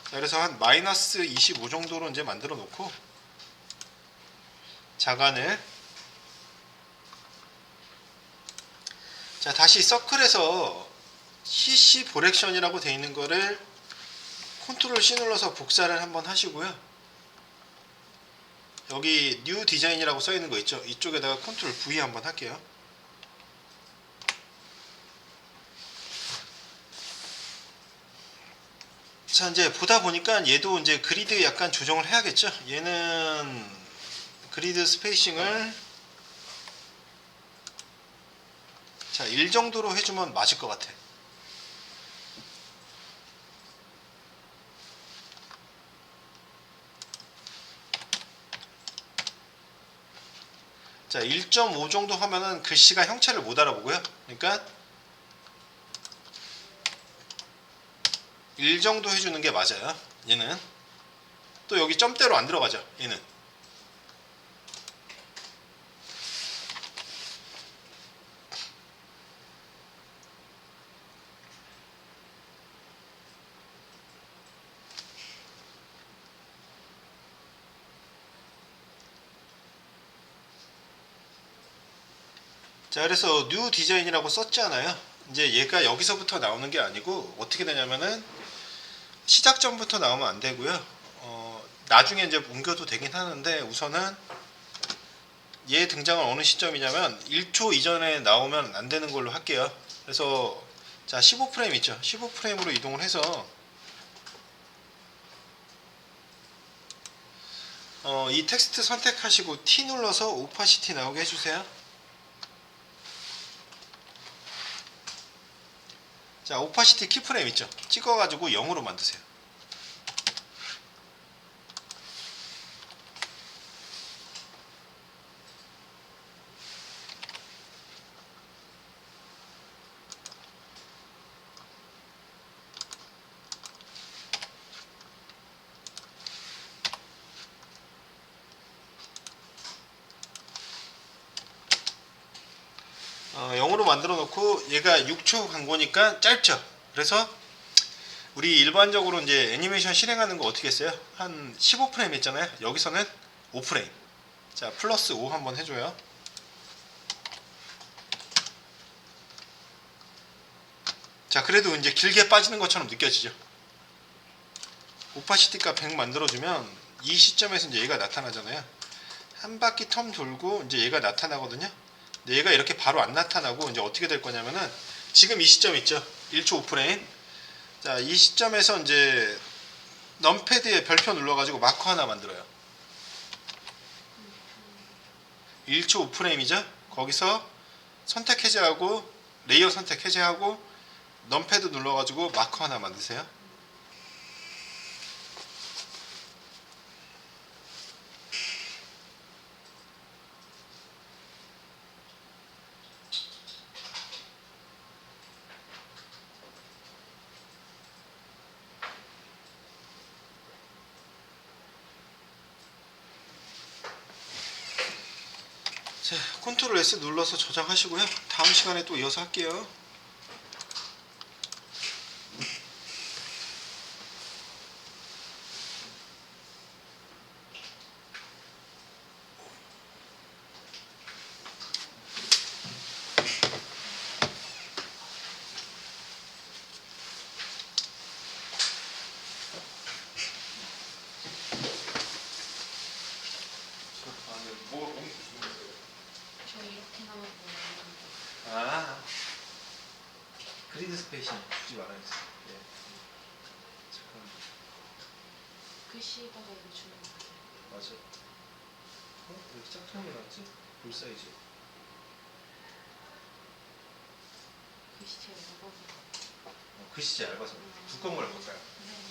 자, 그래서 한 마이너스 25 정도로 이제 만들어 놓고 자간을 자, 다시 서클에서 CC 보렉션이라고 되어 있는 거를 컨트롤 C 눌러서 복사를 한번 하시고요. 여기 뉴 디자인이라고 써 있는 거 있죠. 이쪽에다가 컨트롤 V 한번 할게요. 자, 이제 보다 보니까 얘도 이제 그리드 약간 조정을 해야겠죠. 얘는 그리드 스페이싱을 자, 1 정도로 해주면 맞을 것 같아. 자, 1.5 정도 하면은 글씨가 형체를 못 알아보고요. 그러니까 1 정도 해주는 게 맞아요. 얘는 또 여기 점대로 안 들어가죠. 얘는 자, 그래서 뉴 디자인이라고 썼잖아요. 이제 얘가 여기서부터 나오는 게 아니고 어떻게 되냐면은 시작점부터 나오면 안 되고요. 나중에 이제 옮겨도 되긴 하는데 우선은 얘 등장은 어느 시점이냐면 1초 이전에 나오면 안 되는 걸로 할게요. 그래서 자 15프레임 있죠. 15프레임으로 이동을 해서 이 텍스트 선택하시고 T 눌러서 오파시티 나오게 해주세요. 자 오파시티 키프레임 있죠. 찍어가지고 0으로 만드세요. 어, 0으로 만들어 놓고 얘가 6초 광고니까 짧죠. 그래서 우리 일반적으로 이제 애니메이션 실행하는 거 어떻게 했어요? 한 15프레임 했잖아요. 여기서는 5프레임. 자 플러스 5 한번 해줘요. 자 그래도 이제 길게 빠지는 것처럼 느껴지죠. 오파시티가 100 만들어주면 이 시점에서 이제 얘가 나타나잖아요. 한 바퀴 텀 돌고 이제 얘가 나타나거든요. 근데 얘가 이렇게 바로 안 나타나고 이제 어떻게 될 거냐면은 지금 이 시점 있죠. 1초 5프레임. 자, 이 시점에서 이제 넘패드에 별표 눌러가지고 마커 하나 만들어요. 1초 5프레임이죠. 거기서 선택 해제하고 레이어 선택 해제하고 넘패드 눌러가지고 마커 하나 만드세요. 자, 컨트롤 S 눌러서 저장하시고요. 다음 시간에 또 이어서 할게요. 저 이렇게 나만 보면 아, 그리드 스페이싱 주지 말아야겠어요. 예. 잠깐. 글씨에다가 이거 주는 거 같아요. 맞아. 왜 이렇게 짝퉁이 나왔지? 볼 사이즈. 글씨 제가 얇아서. 글씨 얇아서 두꺼운 걸 볼까요? 네.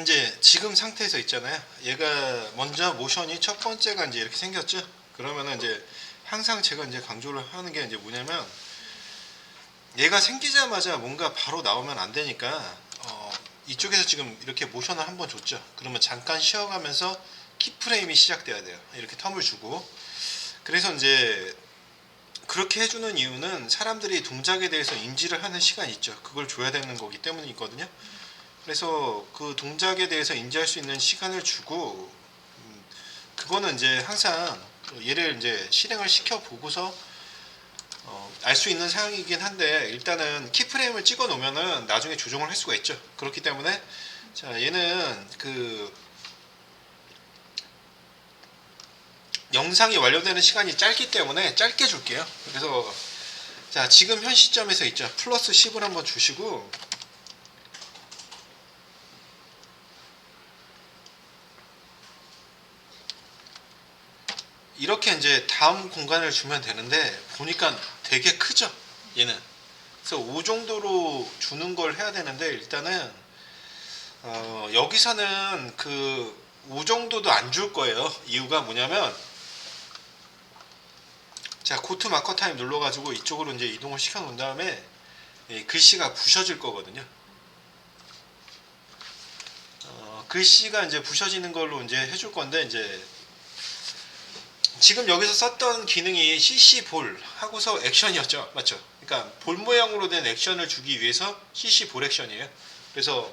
이제 지금 상태에서 있잖아요. 얘가 먼저 모션이 첫 번째가 이제 이렇게 생겼죠. 그러면은 이제 항상 제가 이제 강조를 하는 게 이제 뭐냐면 얘가 생기자마자 뭔가 바로 나오면 안 되니까 이쪽에서 지금 이렇게 모션을 한번 줬죠. 그러면 잠깐 쉬어가면서 키프레임이 시작돼야 돼요. 이렇게 텀을 주고. 그래서 이제 그렇게 해주는 이유는 사람들이 동작에 대해서 인지를 하는 시간이 있죠. 그걸 줘야 되는 거기 때문이거든요. 그래서 그 동작에 대해서 인지할 수 있는 시간을 주고 그거는 이제 항상 얘를 이제 실행을 시켜 보고서 알 수 있는 사항이긴 한데 일단은 키프레임을 찍어 놓으면은 나중에 조정을 할 수가 있죠. 그렇기 때문에 자 얘는 그 영상이 완료되는 시간이 짧기 때문에 짧게 줄게요. 그래서 자 지금 현 시점에서 있죠. 플러스 10을 한번 주시고 이렇게 이제 다음 공간을 주면 되는데 보니까 되게 크죠. 얘는. 그래서 5 정도로 주는 걸 해야 되는데 일단은 여기서는 그 5 정도도 안 줄 거예요. 이유가 뭐냐면 자 고트 마커 타임 눌러가지고 이쪽으로 이제 이동을 시켜 놓은 다음에 글씨가 부셔질 거거든요. 글씨가 이제 부셔지는 걸로 이제 해줄 건데 이제 지금 여기서 썼던 기능이 CC 볼 하고서 액션이었죠. 맞죠? 그러니까 볼 모양으로 된 액션을 주기 위해서 CC 볼 액션이에요. 그래서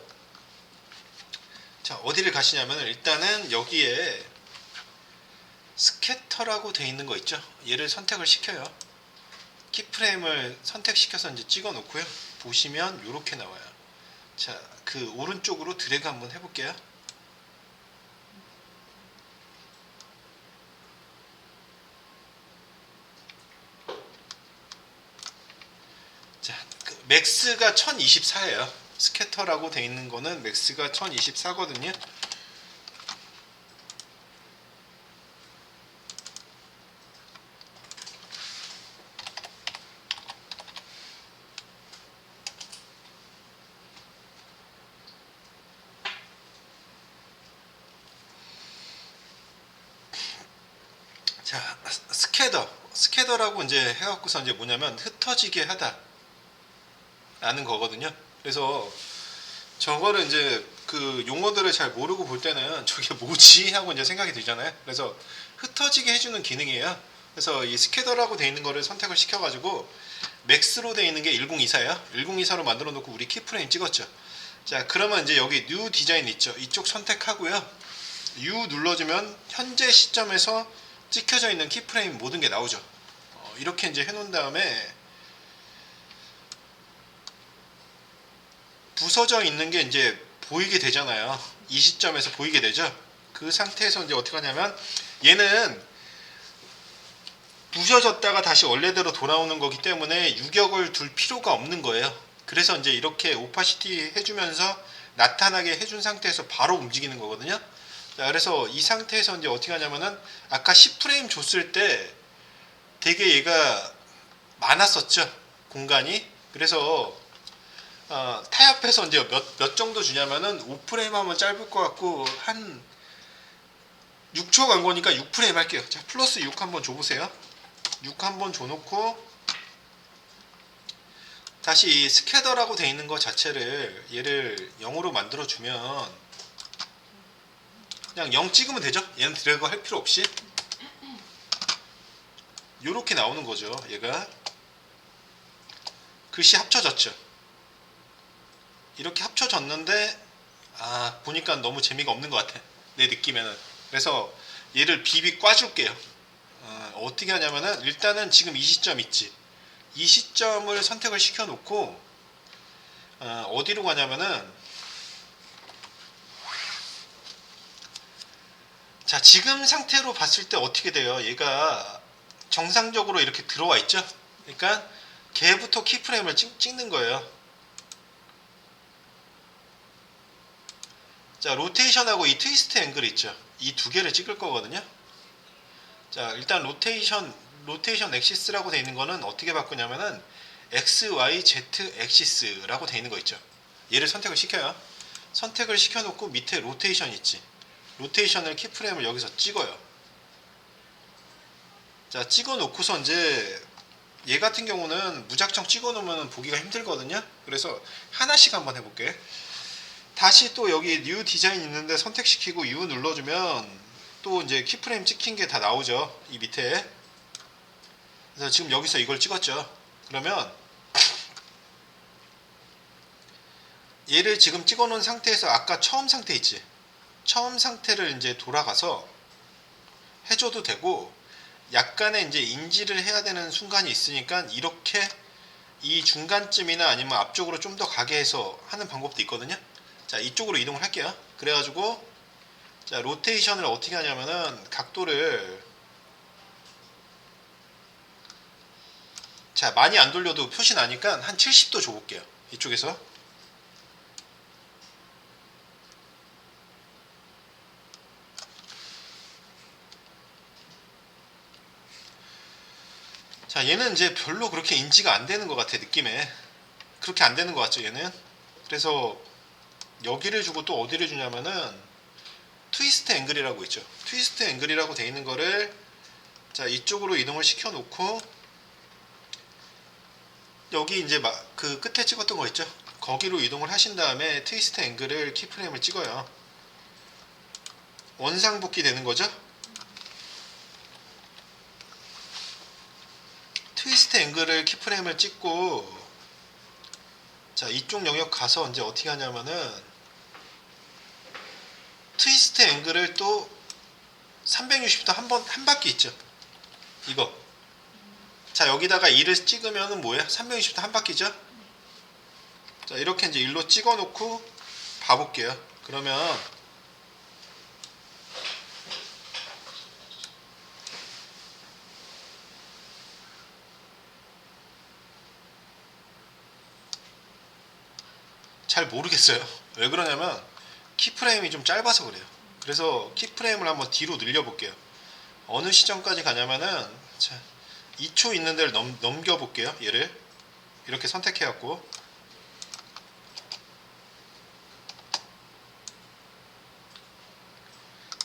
자 어디를 가시냐면 일단은 여기에 스캐터라고 돼 있는 거 있죠. 얘를 선택을 시켜요. 키프레임을 선택시켜서 이제 찍어 놓고요. 보시면 이렇게 나와요. 자, 그 오른쪽으로 드래그 한번 해볼게요. 자, 그 맥스가 1024예요. 스캐터라고 돼 있는 거는 맥스가 1024거든요. 자, 스캐더라고 이제 해갖고서 이제 뭐냐면 흩어지게 하다 라는 거거든요. 그래서 저거를 이제 그 용어들을 잘 모르고 볼 때는 저게 뭐지 하고 이제 생각이 들잖아요. 그래서 흩어지게 해주는 기능이에요. 그래서 이 스캐더라고 돼 있는 거를 선택을 시켜가지고 맥스로 돼 있는 게 1024예요. 1024로 만들어 놓고 우리 키프레임 찍었죠. 자, 그러면 이제 여기 뉴 디자인 있죠. 이쪽 선택하고요. U 눌러주면 현재 시점에서 찍혀져 있는 키프레임 모든 게 나오죠. 이렇게 이제 해놓은 다음에 부서져 있는 게 이제 보이게 되잖아요. 이 시점에서 보이게 되죠. 그 상태에서 이제 어떻게 하냐면 얘는 부셔졌다가 다시 원래대로 돌아오는 거기 때문에 유격을 둘 필요가 없는 거예요. 그래서 이제 이렇게 오파시티 해주면서 나타나게 해준 상태에서 바로 움직이는 거거든요. 자, 그래서 이 상태에서 이제 어떻게 하냐면은 아까 10프레임 줬을 때 되게 얘가 많았었죠. 공간이. 그래서 타협해서 이제 몇 정도 주냐면은 5프레임 하면 짧을 것 같고 한 6초 간 거니까 6프레임 할게요. 자, 플러스 6 한번 줘보세요. 6 한번 줘놓고 다시 이 스캐더라고 돼 있는 거 자체를 얘를 0으로 만들어 주면 그냥 0 찍으면 되죠. 얘는 드래그 할 필요 없이 요렇게 나오는 거죠. 얘가 글씨 합쳐졌죠. 이렇게 합쳐졌는데 보니까 너무 재미가 없는 것 같아. 내 느낌에는. 그래서 얘를 비비 꽈줄게요. 어떻게 하냐면은 일단은 지금 이 시점 있지. 이 시점을 선택을 시켜 놓고 어디로 가냐면은 자, 지금 상태로 봤을 때 어떻게 돼요? 얘가 정상적으로 이렇게 들어와 있죠? 그러니까 걔부터 키프레임을 찍는 거예요. 자, 로테이션하고 이 트위스트 앵글 있죠? 이 두 개를 찍을 거거든요. 자, 일단 로테이션 엑시스라고 되어 있는 거는 어떻게 바꾸냐면은 X, Y, Z 엑시스라고 되어 있는 거 있죠? 얘를 선택을 시켜요. 선택을 시켜놓고 밑에 로테이션 있지. 로테이션을 키프레임을 여기서 찍어요. 자, 찍어놓고서 이제 얘 같은 경우는 무작정 찍어놓으면 보기가 힘들거든요. 그래서 하나씩 한번 해볼게. 다시 또 여기 뉴 디자인 있는데 선택시키고 U 눌러주면 또 이제 키프레임 찍힌 게 다 나오죠. 이 밑에. 그래서 지금 여기서 이걸 찍었죠. 그러면 얘를 지금 찍어놓은 상태에서 아까 처음 상태 있지. 처음 상태를 이제 돌아가서 해줘도 되고, 약간의 이제 인지를 해야 되는 순간이 있으니까 이렇게 이 중간쯤이나 아니면 앞쪽으로 좀 더 가게 해서 하는 방법도 있거든요. 자, 이쪽으로 이동을 할게요. 그래가지고 자, 로테이션을 어떻게 하냐면은 각도를 자, 많이 안 돌려도 표시 나니까 한 70도 줘볼게요. 이쪽에서. 자, 얘는 이제 별로 그렇게 인지가 안 되는 것 같아, 느낌에. 그렇게 안 되는 것 같죠, 얘는. 그래서 여기를 주고 또 어디를 주냐면은 트위스트 앵글이라고 있죠. 트위스트 앵글이라고 돼 있는 거를 자, 이쪽으로 이동을 시켜 놓고 여기 이제 그 끝에 찍었던 거 있죠. 거기로 이동을 하신 다음에 트위스트 앵글을 키프레임을 찍어요. 원상복귀 되는 거죠. 트위스트 앵글을 키프레임을 찍고 자, 이쪽 영역 가서 이제 어떻게 하냐면은 트위스트 앵글을 또 360도 한 바퀴 있죠. 이거. 자, 여기다가 2를 찍으면은 뭐야? 360도 한 바퀴죠? 자, 이렇게 이제 1로 찍어 놓고 봐볼게요. 그러면 잘 모르겠어요. 왜 그러냐면 키프레임이 좀 짧아서 그래요. 그래서 키프레임을 한번 뒤로 늘려볼게요. 어느 시점까지 가냐면은 자, 2초 있는 데를 넘겨볼게요. 얘를 이렇게 선택해갖고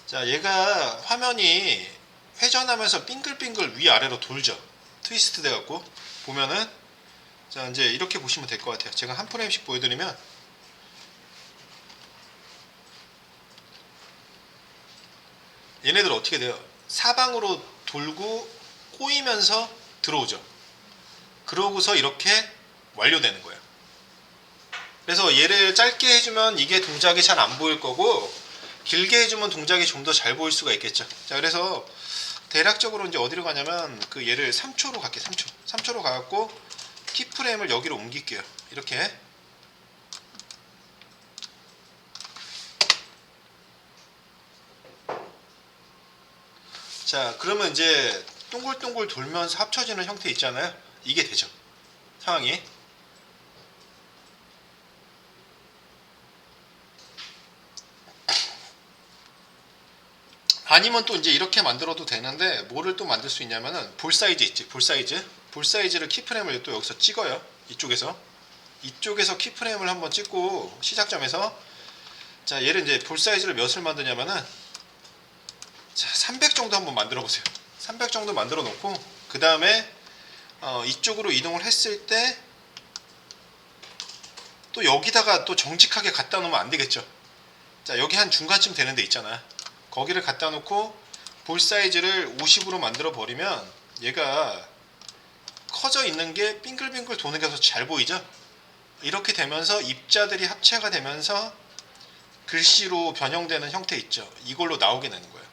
자, 얘가 화면이 회전하면서 빙글빙글 위아래로 돌죠. 트위스트 돼갖고 보면은 자, 이제 이렇게 보시면 될 것 같아요. 제가 한 프레임씩 보여드리면 얘네들 어떻게 돼요? 사방으로 돌고 꼬이면서 들어오죠. 그러고서 이렇게 완료되는 거예요. 그래서 얘를 짧게 해주면 이게 동작이 잘 안 보일 거고 길게 해주면 동작이 좀 더 잘 보일 수가 있겠죠. 자, 그래서 대략적으로 이제 어디로 가냐면 그 얘를 3초로 갈게요. 3초로 가갖고 키프레임을 여기로 옮길게요. 이렇게. 자, 그러면 이제 동글동글 돌면서 합쳐지는 형태 있잖아요. 이게 되죠. 상황이. 아니면 또 이제 이렇게 만들어도 되는데 뭐를 또 만들 수 있냐면은 볼 사이즈 있지. 볼 사이즈. 볼 사이즈를 키프레임을 또 여기서 찍어요. 이쪽에서 키프레임을 한번 찍고 시작점에서 자, 얘를 이제 볼 사이즈를 몇을 만드냐면은 자, 300 정도 한번 만들어 보세요. 300 정도 만들어 놓고 그 다음에 이쪽으로 이동을 했을 때 또 여기다가 또 정직하게 갖다 놓으면 안 되겠죠. 자, 여기 한 중간쯤 되는 데 있잖아. 거기를 갖다 놓고 볼 사이즈를 50으로 만들어 버리면 얘가 커져 있는 게 빙글빙글 도는 게 더 잘 보이죠. 이렇게 되면서 입자들이 합체가 되면서 글씨로 변형되는 형태 있죠. 이걸로 나오게 되는 거예요.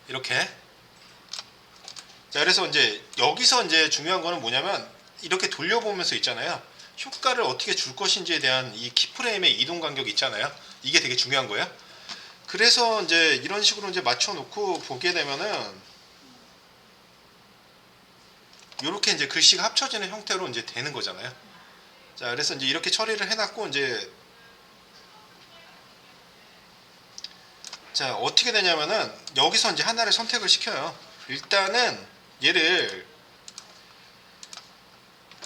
이렇게. 자, 그래서 이제 여기서 이제 중요한 거는 뭐냐면 이렇게 돌려보면서 있잖아요. 효과를 어떻게 줄 것인지에 대한 이 키프레임의 이동 간격이 있잖아요. 이게 되게 중요한 거예요. 그래서 이제 이런 식으로 이제 맞춰놓고 보게 되면은 이렇게 이제 글씨가 합쳐지는 형태로 이제 되는 거잖아요. 자, 그래서 이제 이렇게 처리를 해놨고 이제 자, 어떻게 되냐면은 여기서 이제 하나를 선택을 시켜요. 일단은 얘를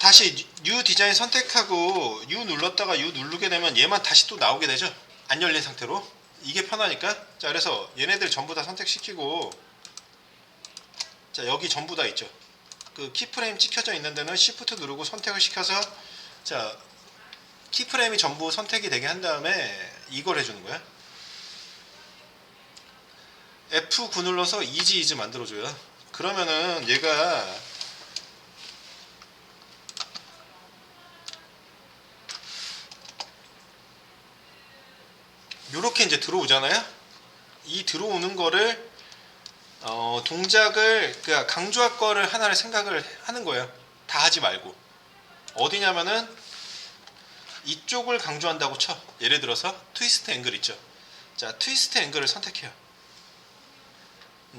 다시 U 디자인 선택하고 U 눌렀다가 U 누르게 되면 얘만 다시 또 나오게 되죠. 안 열린 상태로. 이게 편하니까. 자, 그래서 얘네들 전부 다 선택시키고, 자, 여기 전부 다 있죠. 그 키프레임 찍혀져 있는 데는 Shift 누르고 선택을 시켜서, 자, 키프레임이 전부 선택이 되게 한 다음에 이걸 해주는 거야. F9 눌러서 이즈 만들어줘요. 그러면은 얘가 요렇게 이제 들어오잖아요. 이 들어오는 거를 동작을 그러니까 강조할 거를 하나를 생각을 하는 거예요. 다 하지 말고. 어디냐면은 이쪽을 강조한다고 쳐. 예를 들어서 트위스트 앵글 있죠. 자, 트위스트 앵글을 선택해요.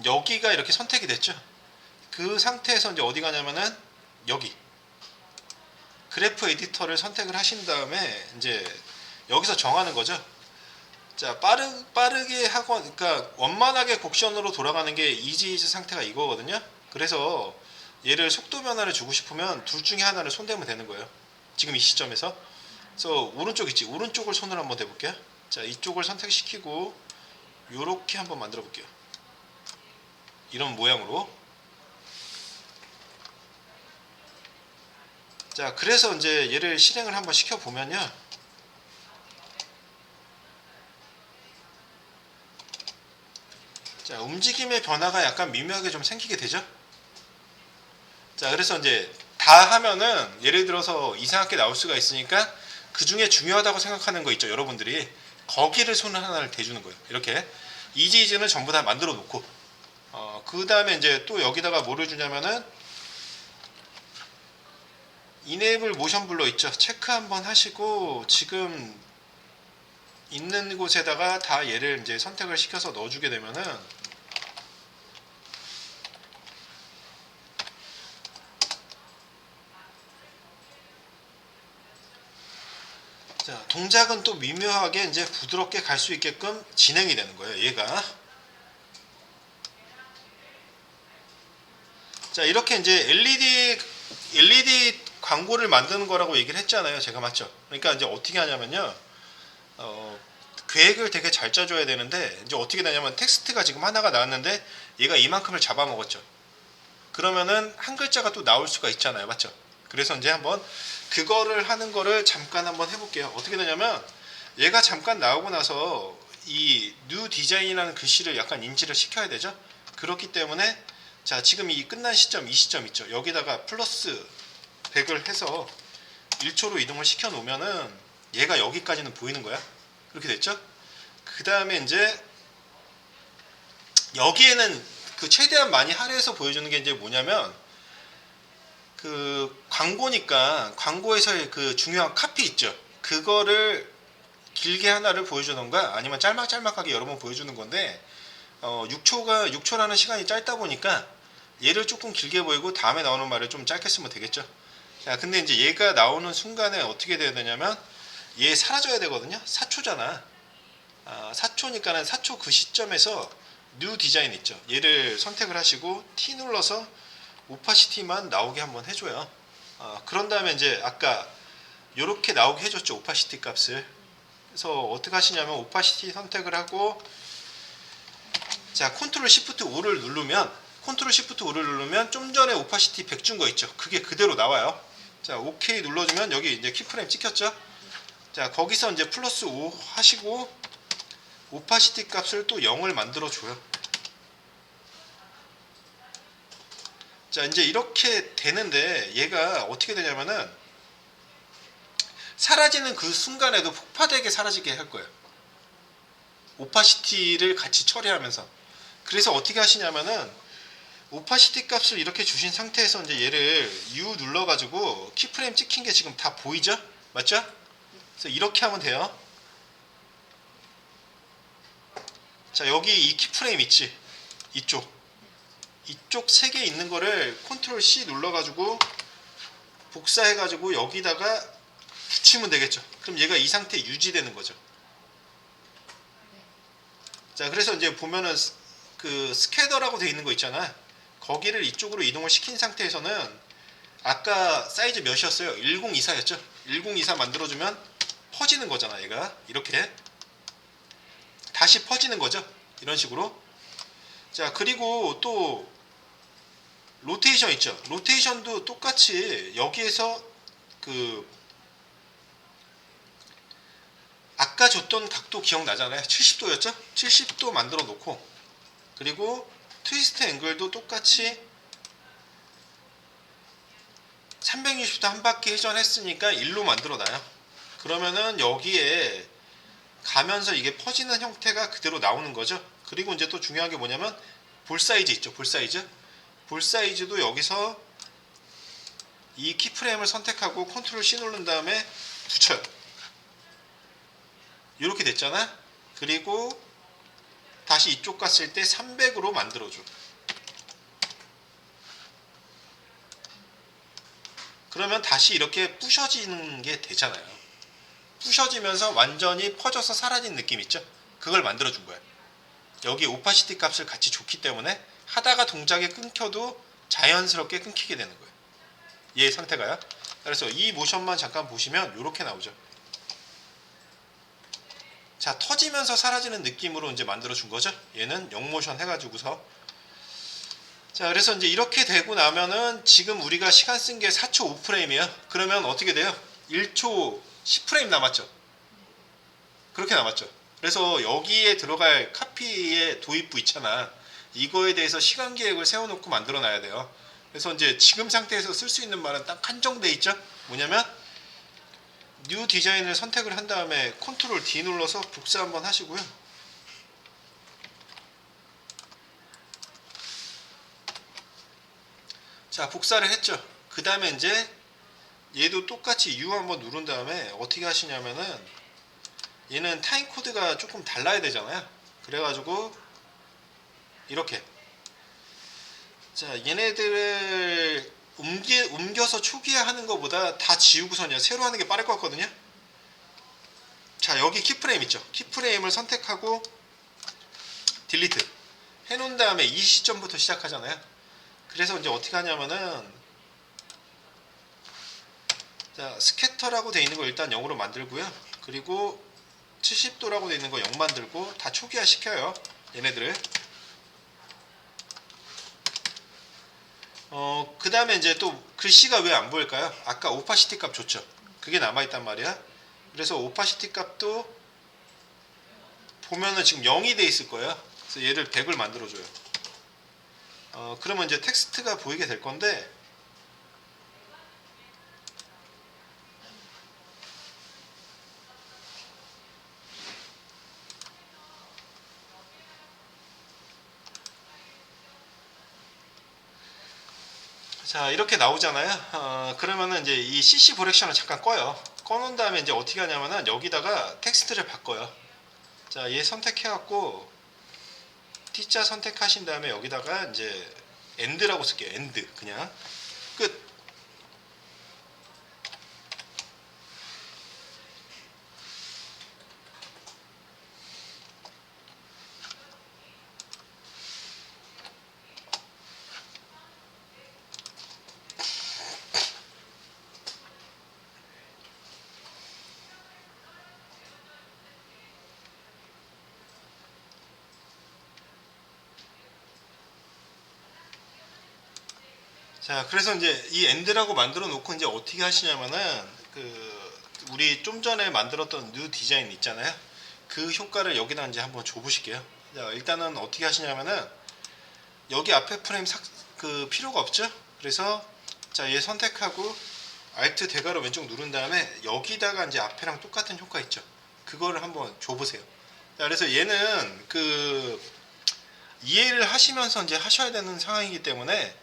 여기가 이렇게 선택이 됐죠. 그 상태에서 이제 어디 가냐면은 여기 그래프 에디터를 선택을 하신 다음에 이제 여기서 정하는 거죠. 자, 빠르게 하고, 그러니까 원만하게 곡션으로 돌아가는 게 이지 상태가 이거거든요. 그래서 얘를 속도 변화를 주고 싶으면 둘 중에 하나를 손대면 되는 거예요. 지금 이 시점에서. 그래서 오른쪽 있지. 오른쪽을 손으로 한번 대볼게요. 자, 이쪽을 선택시키고 요렇게 한번 만들어 볼게요. 이런 모양으로. 자, 그래서 이제 얘를 실행을 한번 시켜 보면요. 자, 움직임의 변화가 약간 미묘하게 좀 생기게 되죠. 자, 그래서 이제 다 하면은 예를 들어서 이상하게 나올 수가 있으니까 그 중에 중요하다고 생각하는 거 있죠. 여러분들이 거기를 손을 하나를 대주는 거예요. 이렇게 이지는 전부 다 만들어 놓고 그 다음에 이제 또 여기다가 뭐를 주냐면은 이네이블 모션 블러 있죠. 체크 한번 하시고 지금 있는 곳에다가 다 얘를 이제 선택을 시켜서 넣어주게 되면은 자, 동작은 또 미묘하게 이제 부드럽게 갈 수 있게끔 진행이 되는 거예요. 얘가. 자, 이렇게 이제 LED 광고를 만드는 거라고 얘기를 했잖아요. 제가 맞죠? 그러니까 이제 어떻게 하냐면요. 계획을 되게 잘 짜줘야 되는데 이제 어떻게 되냐면 텍스트가 지금 하나가 나왔는데 얘가 이만큼을 잡아먹었죠. 그러면은 한 글자가 또 나올 수가 있잖아요. 맞죠? 그래서 이제 한번 그거를 하는 거를 잠깐 한번 해볼게요. 어떻게 되냐면 얘가 잠깐 나오고 나서 이 new design이라는 글씨를 약간 인지를 시켜야 되죠. 그렇기 때문에 자, 지금 이 끝난 시점, 이 시점 있죠. 여기다가 플러스 100을 해서 1초로 이동을 시켜 놓으면은 얘가 여기까지는 보이는 거야. 그렇게 됐죠? 그 다음에 이제 여기에는 그 최대한 많이 할애해서 보여주는 게 이제 뭐냐면 그 광고니까 광고에서의 그 중요한 카피 있죠. 그거를 길게 하나를 보여주던가 아니면 짤막짤막하게 여러 번 보여주는 건데 6초라는 시간이 짧다 보니까 얘를 조금 길게 보이고 다음에 나오는 말을 좀 짧게 쓰면 되겠죠. 자, 근데 이제 얘가 나오는 순간에 어떻게 돼야 되냐면 얘 사라져야 되거든요. 4초잖아. 4초니까는 4초 그 시점에서 뉴 디자인 있죠. 얘를 선택을 하시고 T 눌러서 오파시티만 나오게 한번 해줘요. 그런 다음에 이제 아까 이렇게 나오게 해줬죠. 오파시티 값을. 그래서 어떻게 하시냐면 오파시티 선택을 하고 자, 컨트롤 시프트 5를 누르면 좀 전에 오파시티 100 준 거 있죠. 그게 그대로 나와요. 자, 오케이 눌러주면 여기 이제 키프레임 찍혔죠. 자, 거기서 이제 플러스 5 하시고 오파시티 값을 또 0을 만들어 줘요. 자, 이제 이렇게 되는데 얘가 어떻게 되냐면은 사라지는 그 순간에도 폭파되게 사라지게 할 거예요. 오파시티를 같이 처리하면서. 그래서 어떻게 하시냐면은 오파시티 값을 이렇게 주신 상태에서 이제 얘를 U 눌러가지고 키프레임 찍힌 게 지금 다 보이죠? 맞죠? 그래서 이렇게 하면 돼요. 자, 여기 이 키프레임 있지? 이쪽 3개 있는 거를 컨트롤 C 눌러가지고 복사해가지고 여기다가 붙이면 되겠죠. 그럼 얘가 이 상태에 유지되는 거죠. 자, 그래서 이제 보면은 그 스캐더라고 되어 있는 거 있잖아. 거기를 이쪽으로 이동을 시킨 상태에서는 아까 사이즈 몇이었어요? 1024였죠? 1024 만들어주면 퍼지는 거잖아. 얘가 이렇게 다시 퍼지는 거죠. 이런 식으로. 자, 그리고 또 로테이션 있죠. 로테이션도 똑같이 여기에서 그 아까 줬던 각도 기억나잖아요. 70도였죠? 70도 만들어 놓고, 그리고 트위스트 앵글도 똑같이 360도 한 바퀴 회전했으니까 1로 만들어 놔요. 그러면은 여기에 가면서 이게 퍼지는 형태가 그대로 나오는 거죠. 그리고 이제 또 중요한 게 뭐냐면 볼 사이즈 있죠. 볼 사이즈. 볼 사이즈도 여기서 이 키프레임을 선택하고 컨트롤 C 누른 다음에 붙여요. 이렇게 됐잖아. 그리고 다시 이쪽 갔을 때 300으로 만들어줘. 그러면 다시 이렇게 부셔지는 게 되잖아요. 부셔지면서 완전히 퍼져서 사라진 느낌 있죠? 그걸 만들어준 거예요. 여기 오파시티 값을 같이 줬기 때문에 하다가 동작이 끊겨도 자연스럽게 끊기게 되는 거예요. 얘 상태가요. 그래서 이 모션만 잠깐 보시면 이렇게 나오죠. 자, 터지면서 사라지는 느낌으로 이제 만들어준 거죠. 얘는 0모션 해가지고서. 자, 그래서 이제 이렇게 되고 나면은 지금 우리가 시간 쓴 게 4초 5프레임이에요. 그러면 어떻게 돼요? 1초 10프레임 남았죠. 그렇게 남았죠. 그래서 여기에 들어갈 카피의 도입부 있잖아. 이거에 대해서 시간 계획을 세워놓고 만들어 놔야 돼요. 그래서 이제 지금 상태에서 쓸 수 있는 말은 딱 한정돼 있죠. 뭐냐면 뉴 디자인을 선택을 한 다음에 컨트롤 D 눌러서 복사 한번 하시고요. 자, 복사를 했죠. 그 다음에 이제 얘도 똑같이 U 한번 누른 다음에 어떻게 하시냐면은 얘는 타임 코드가 조금 달라야 되잖아요. 그래가지고 이렇게, 자, 얘네들을 옮겨서 초기화하는 것보다 다 지우고서냐 새로 하는 게 빠를 것 같거든요. 자, 여기 키프레임 있죠. 키프레임을 선택하고 딜리트 해놓은 다음에 이 시점부터 시작하잖아요. 그래서 이제 어떻게 하냐면은, 자, 스캐터라고 돼 있는 거 일단 0으로 만들고요. 그리고 70도라고 돼 있는 거 0 만들고 다 초기화 시켜요. 얘네들을. 그 다음에 이제 또 글씨가 왜 안 보일까요? 아까 오파시티 값 줬죠. 그게 남아있단 말이야. 그래서 오파시티 값도 보면은 지금 0이 돼 있을 거예요. 그래서 얘를 100을 만들어줘요. 그러면 이제 텍스트가 보이게 될 건데, 자, 이렇게 나오잖아요. 그러면은 이제 이 CC 보렉션을 잠깐 꺼요. 꺼놓은 다음에 이제 어떻게 하냐면은 여기다가 텍스트를 바꿔요. 자, 얘 선택해갖고 T자 선택하신 다음에 여기다가 이제 end라고 쓸게요. end. 그냥 끝. 자, 그래서 이제 이 end라고 만들어 놓고 이제 어떻게 하시냐면은 우리 좀 전에 만들었던 뉴 디자인 있잖아요. 그 효과를 여기다 이제 한번 줘보실게요. 자, 일단은 어떻게 하시냐면은 여기 앞에 프레임 필요가 없죠. 그래서 자, 얘 선택하고 Alt 대괄호 왼쪽 누른 다음에 여기다가 이제 앞에랑 똑같은 효과 있죠. 그거를 한번 줘보세요. 자, 그래서 얘는 이해를 하시면서 이제 하셔야 되는 상황이기 때문에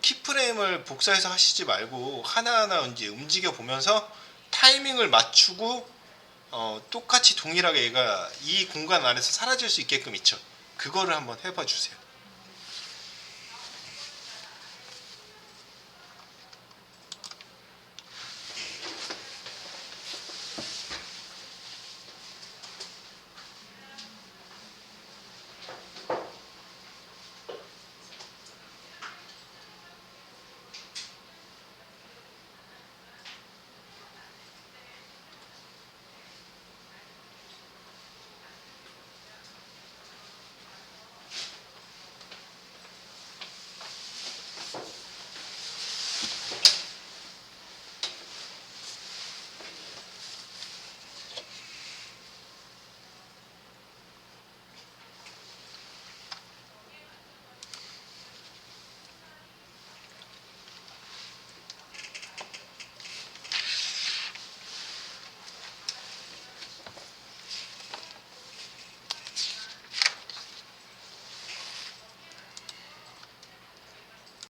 키프레임을 복사해서 하시지 말고 하나하나 이제 움직여 보면서 타이밍을 맞추고 똑같이 동일하게 얘가 이 공간 안에서 사라질 수 있게끔 있죠. 그거를 한번 해봐 주세요.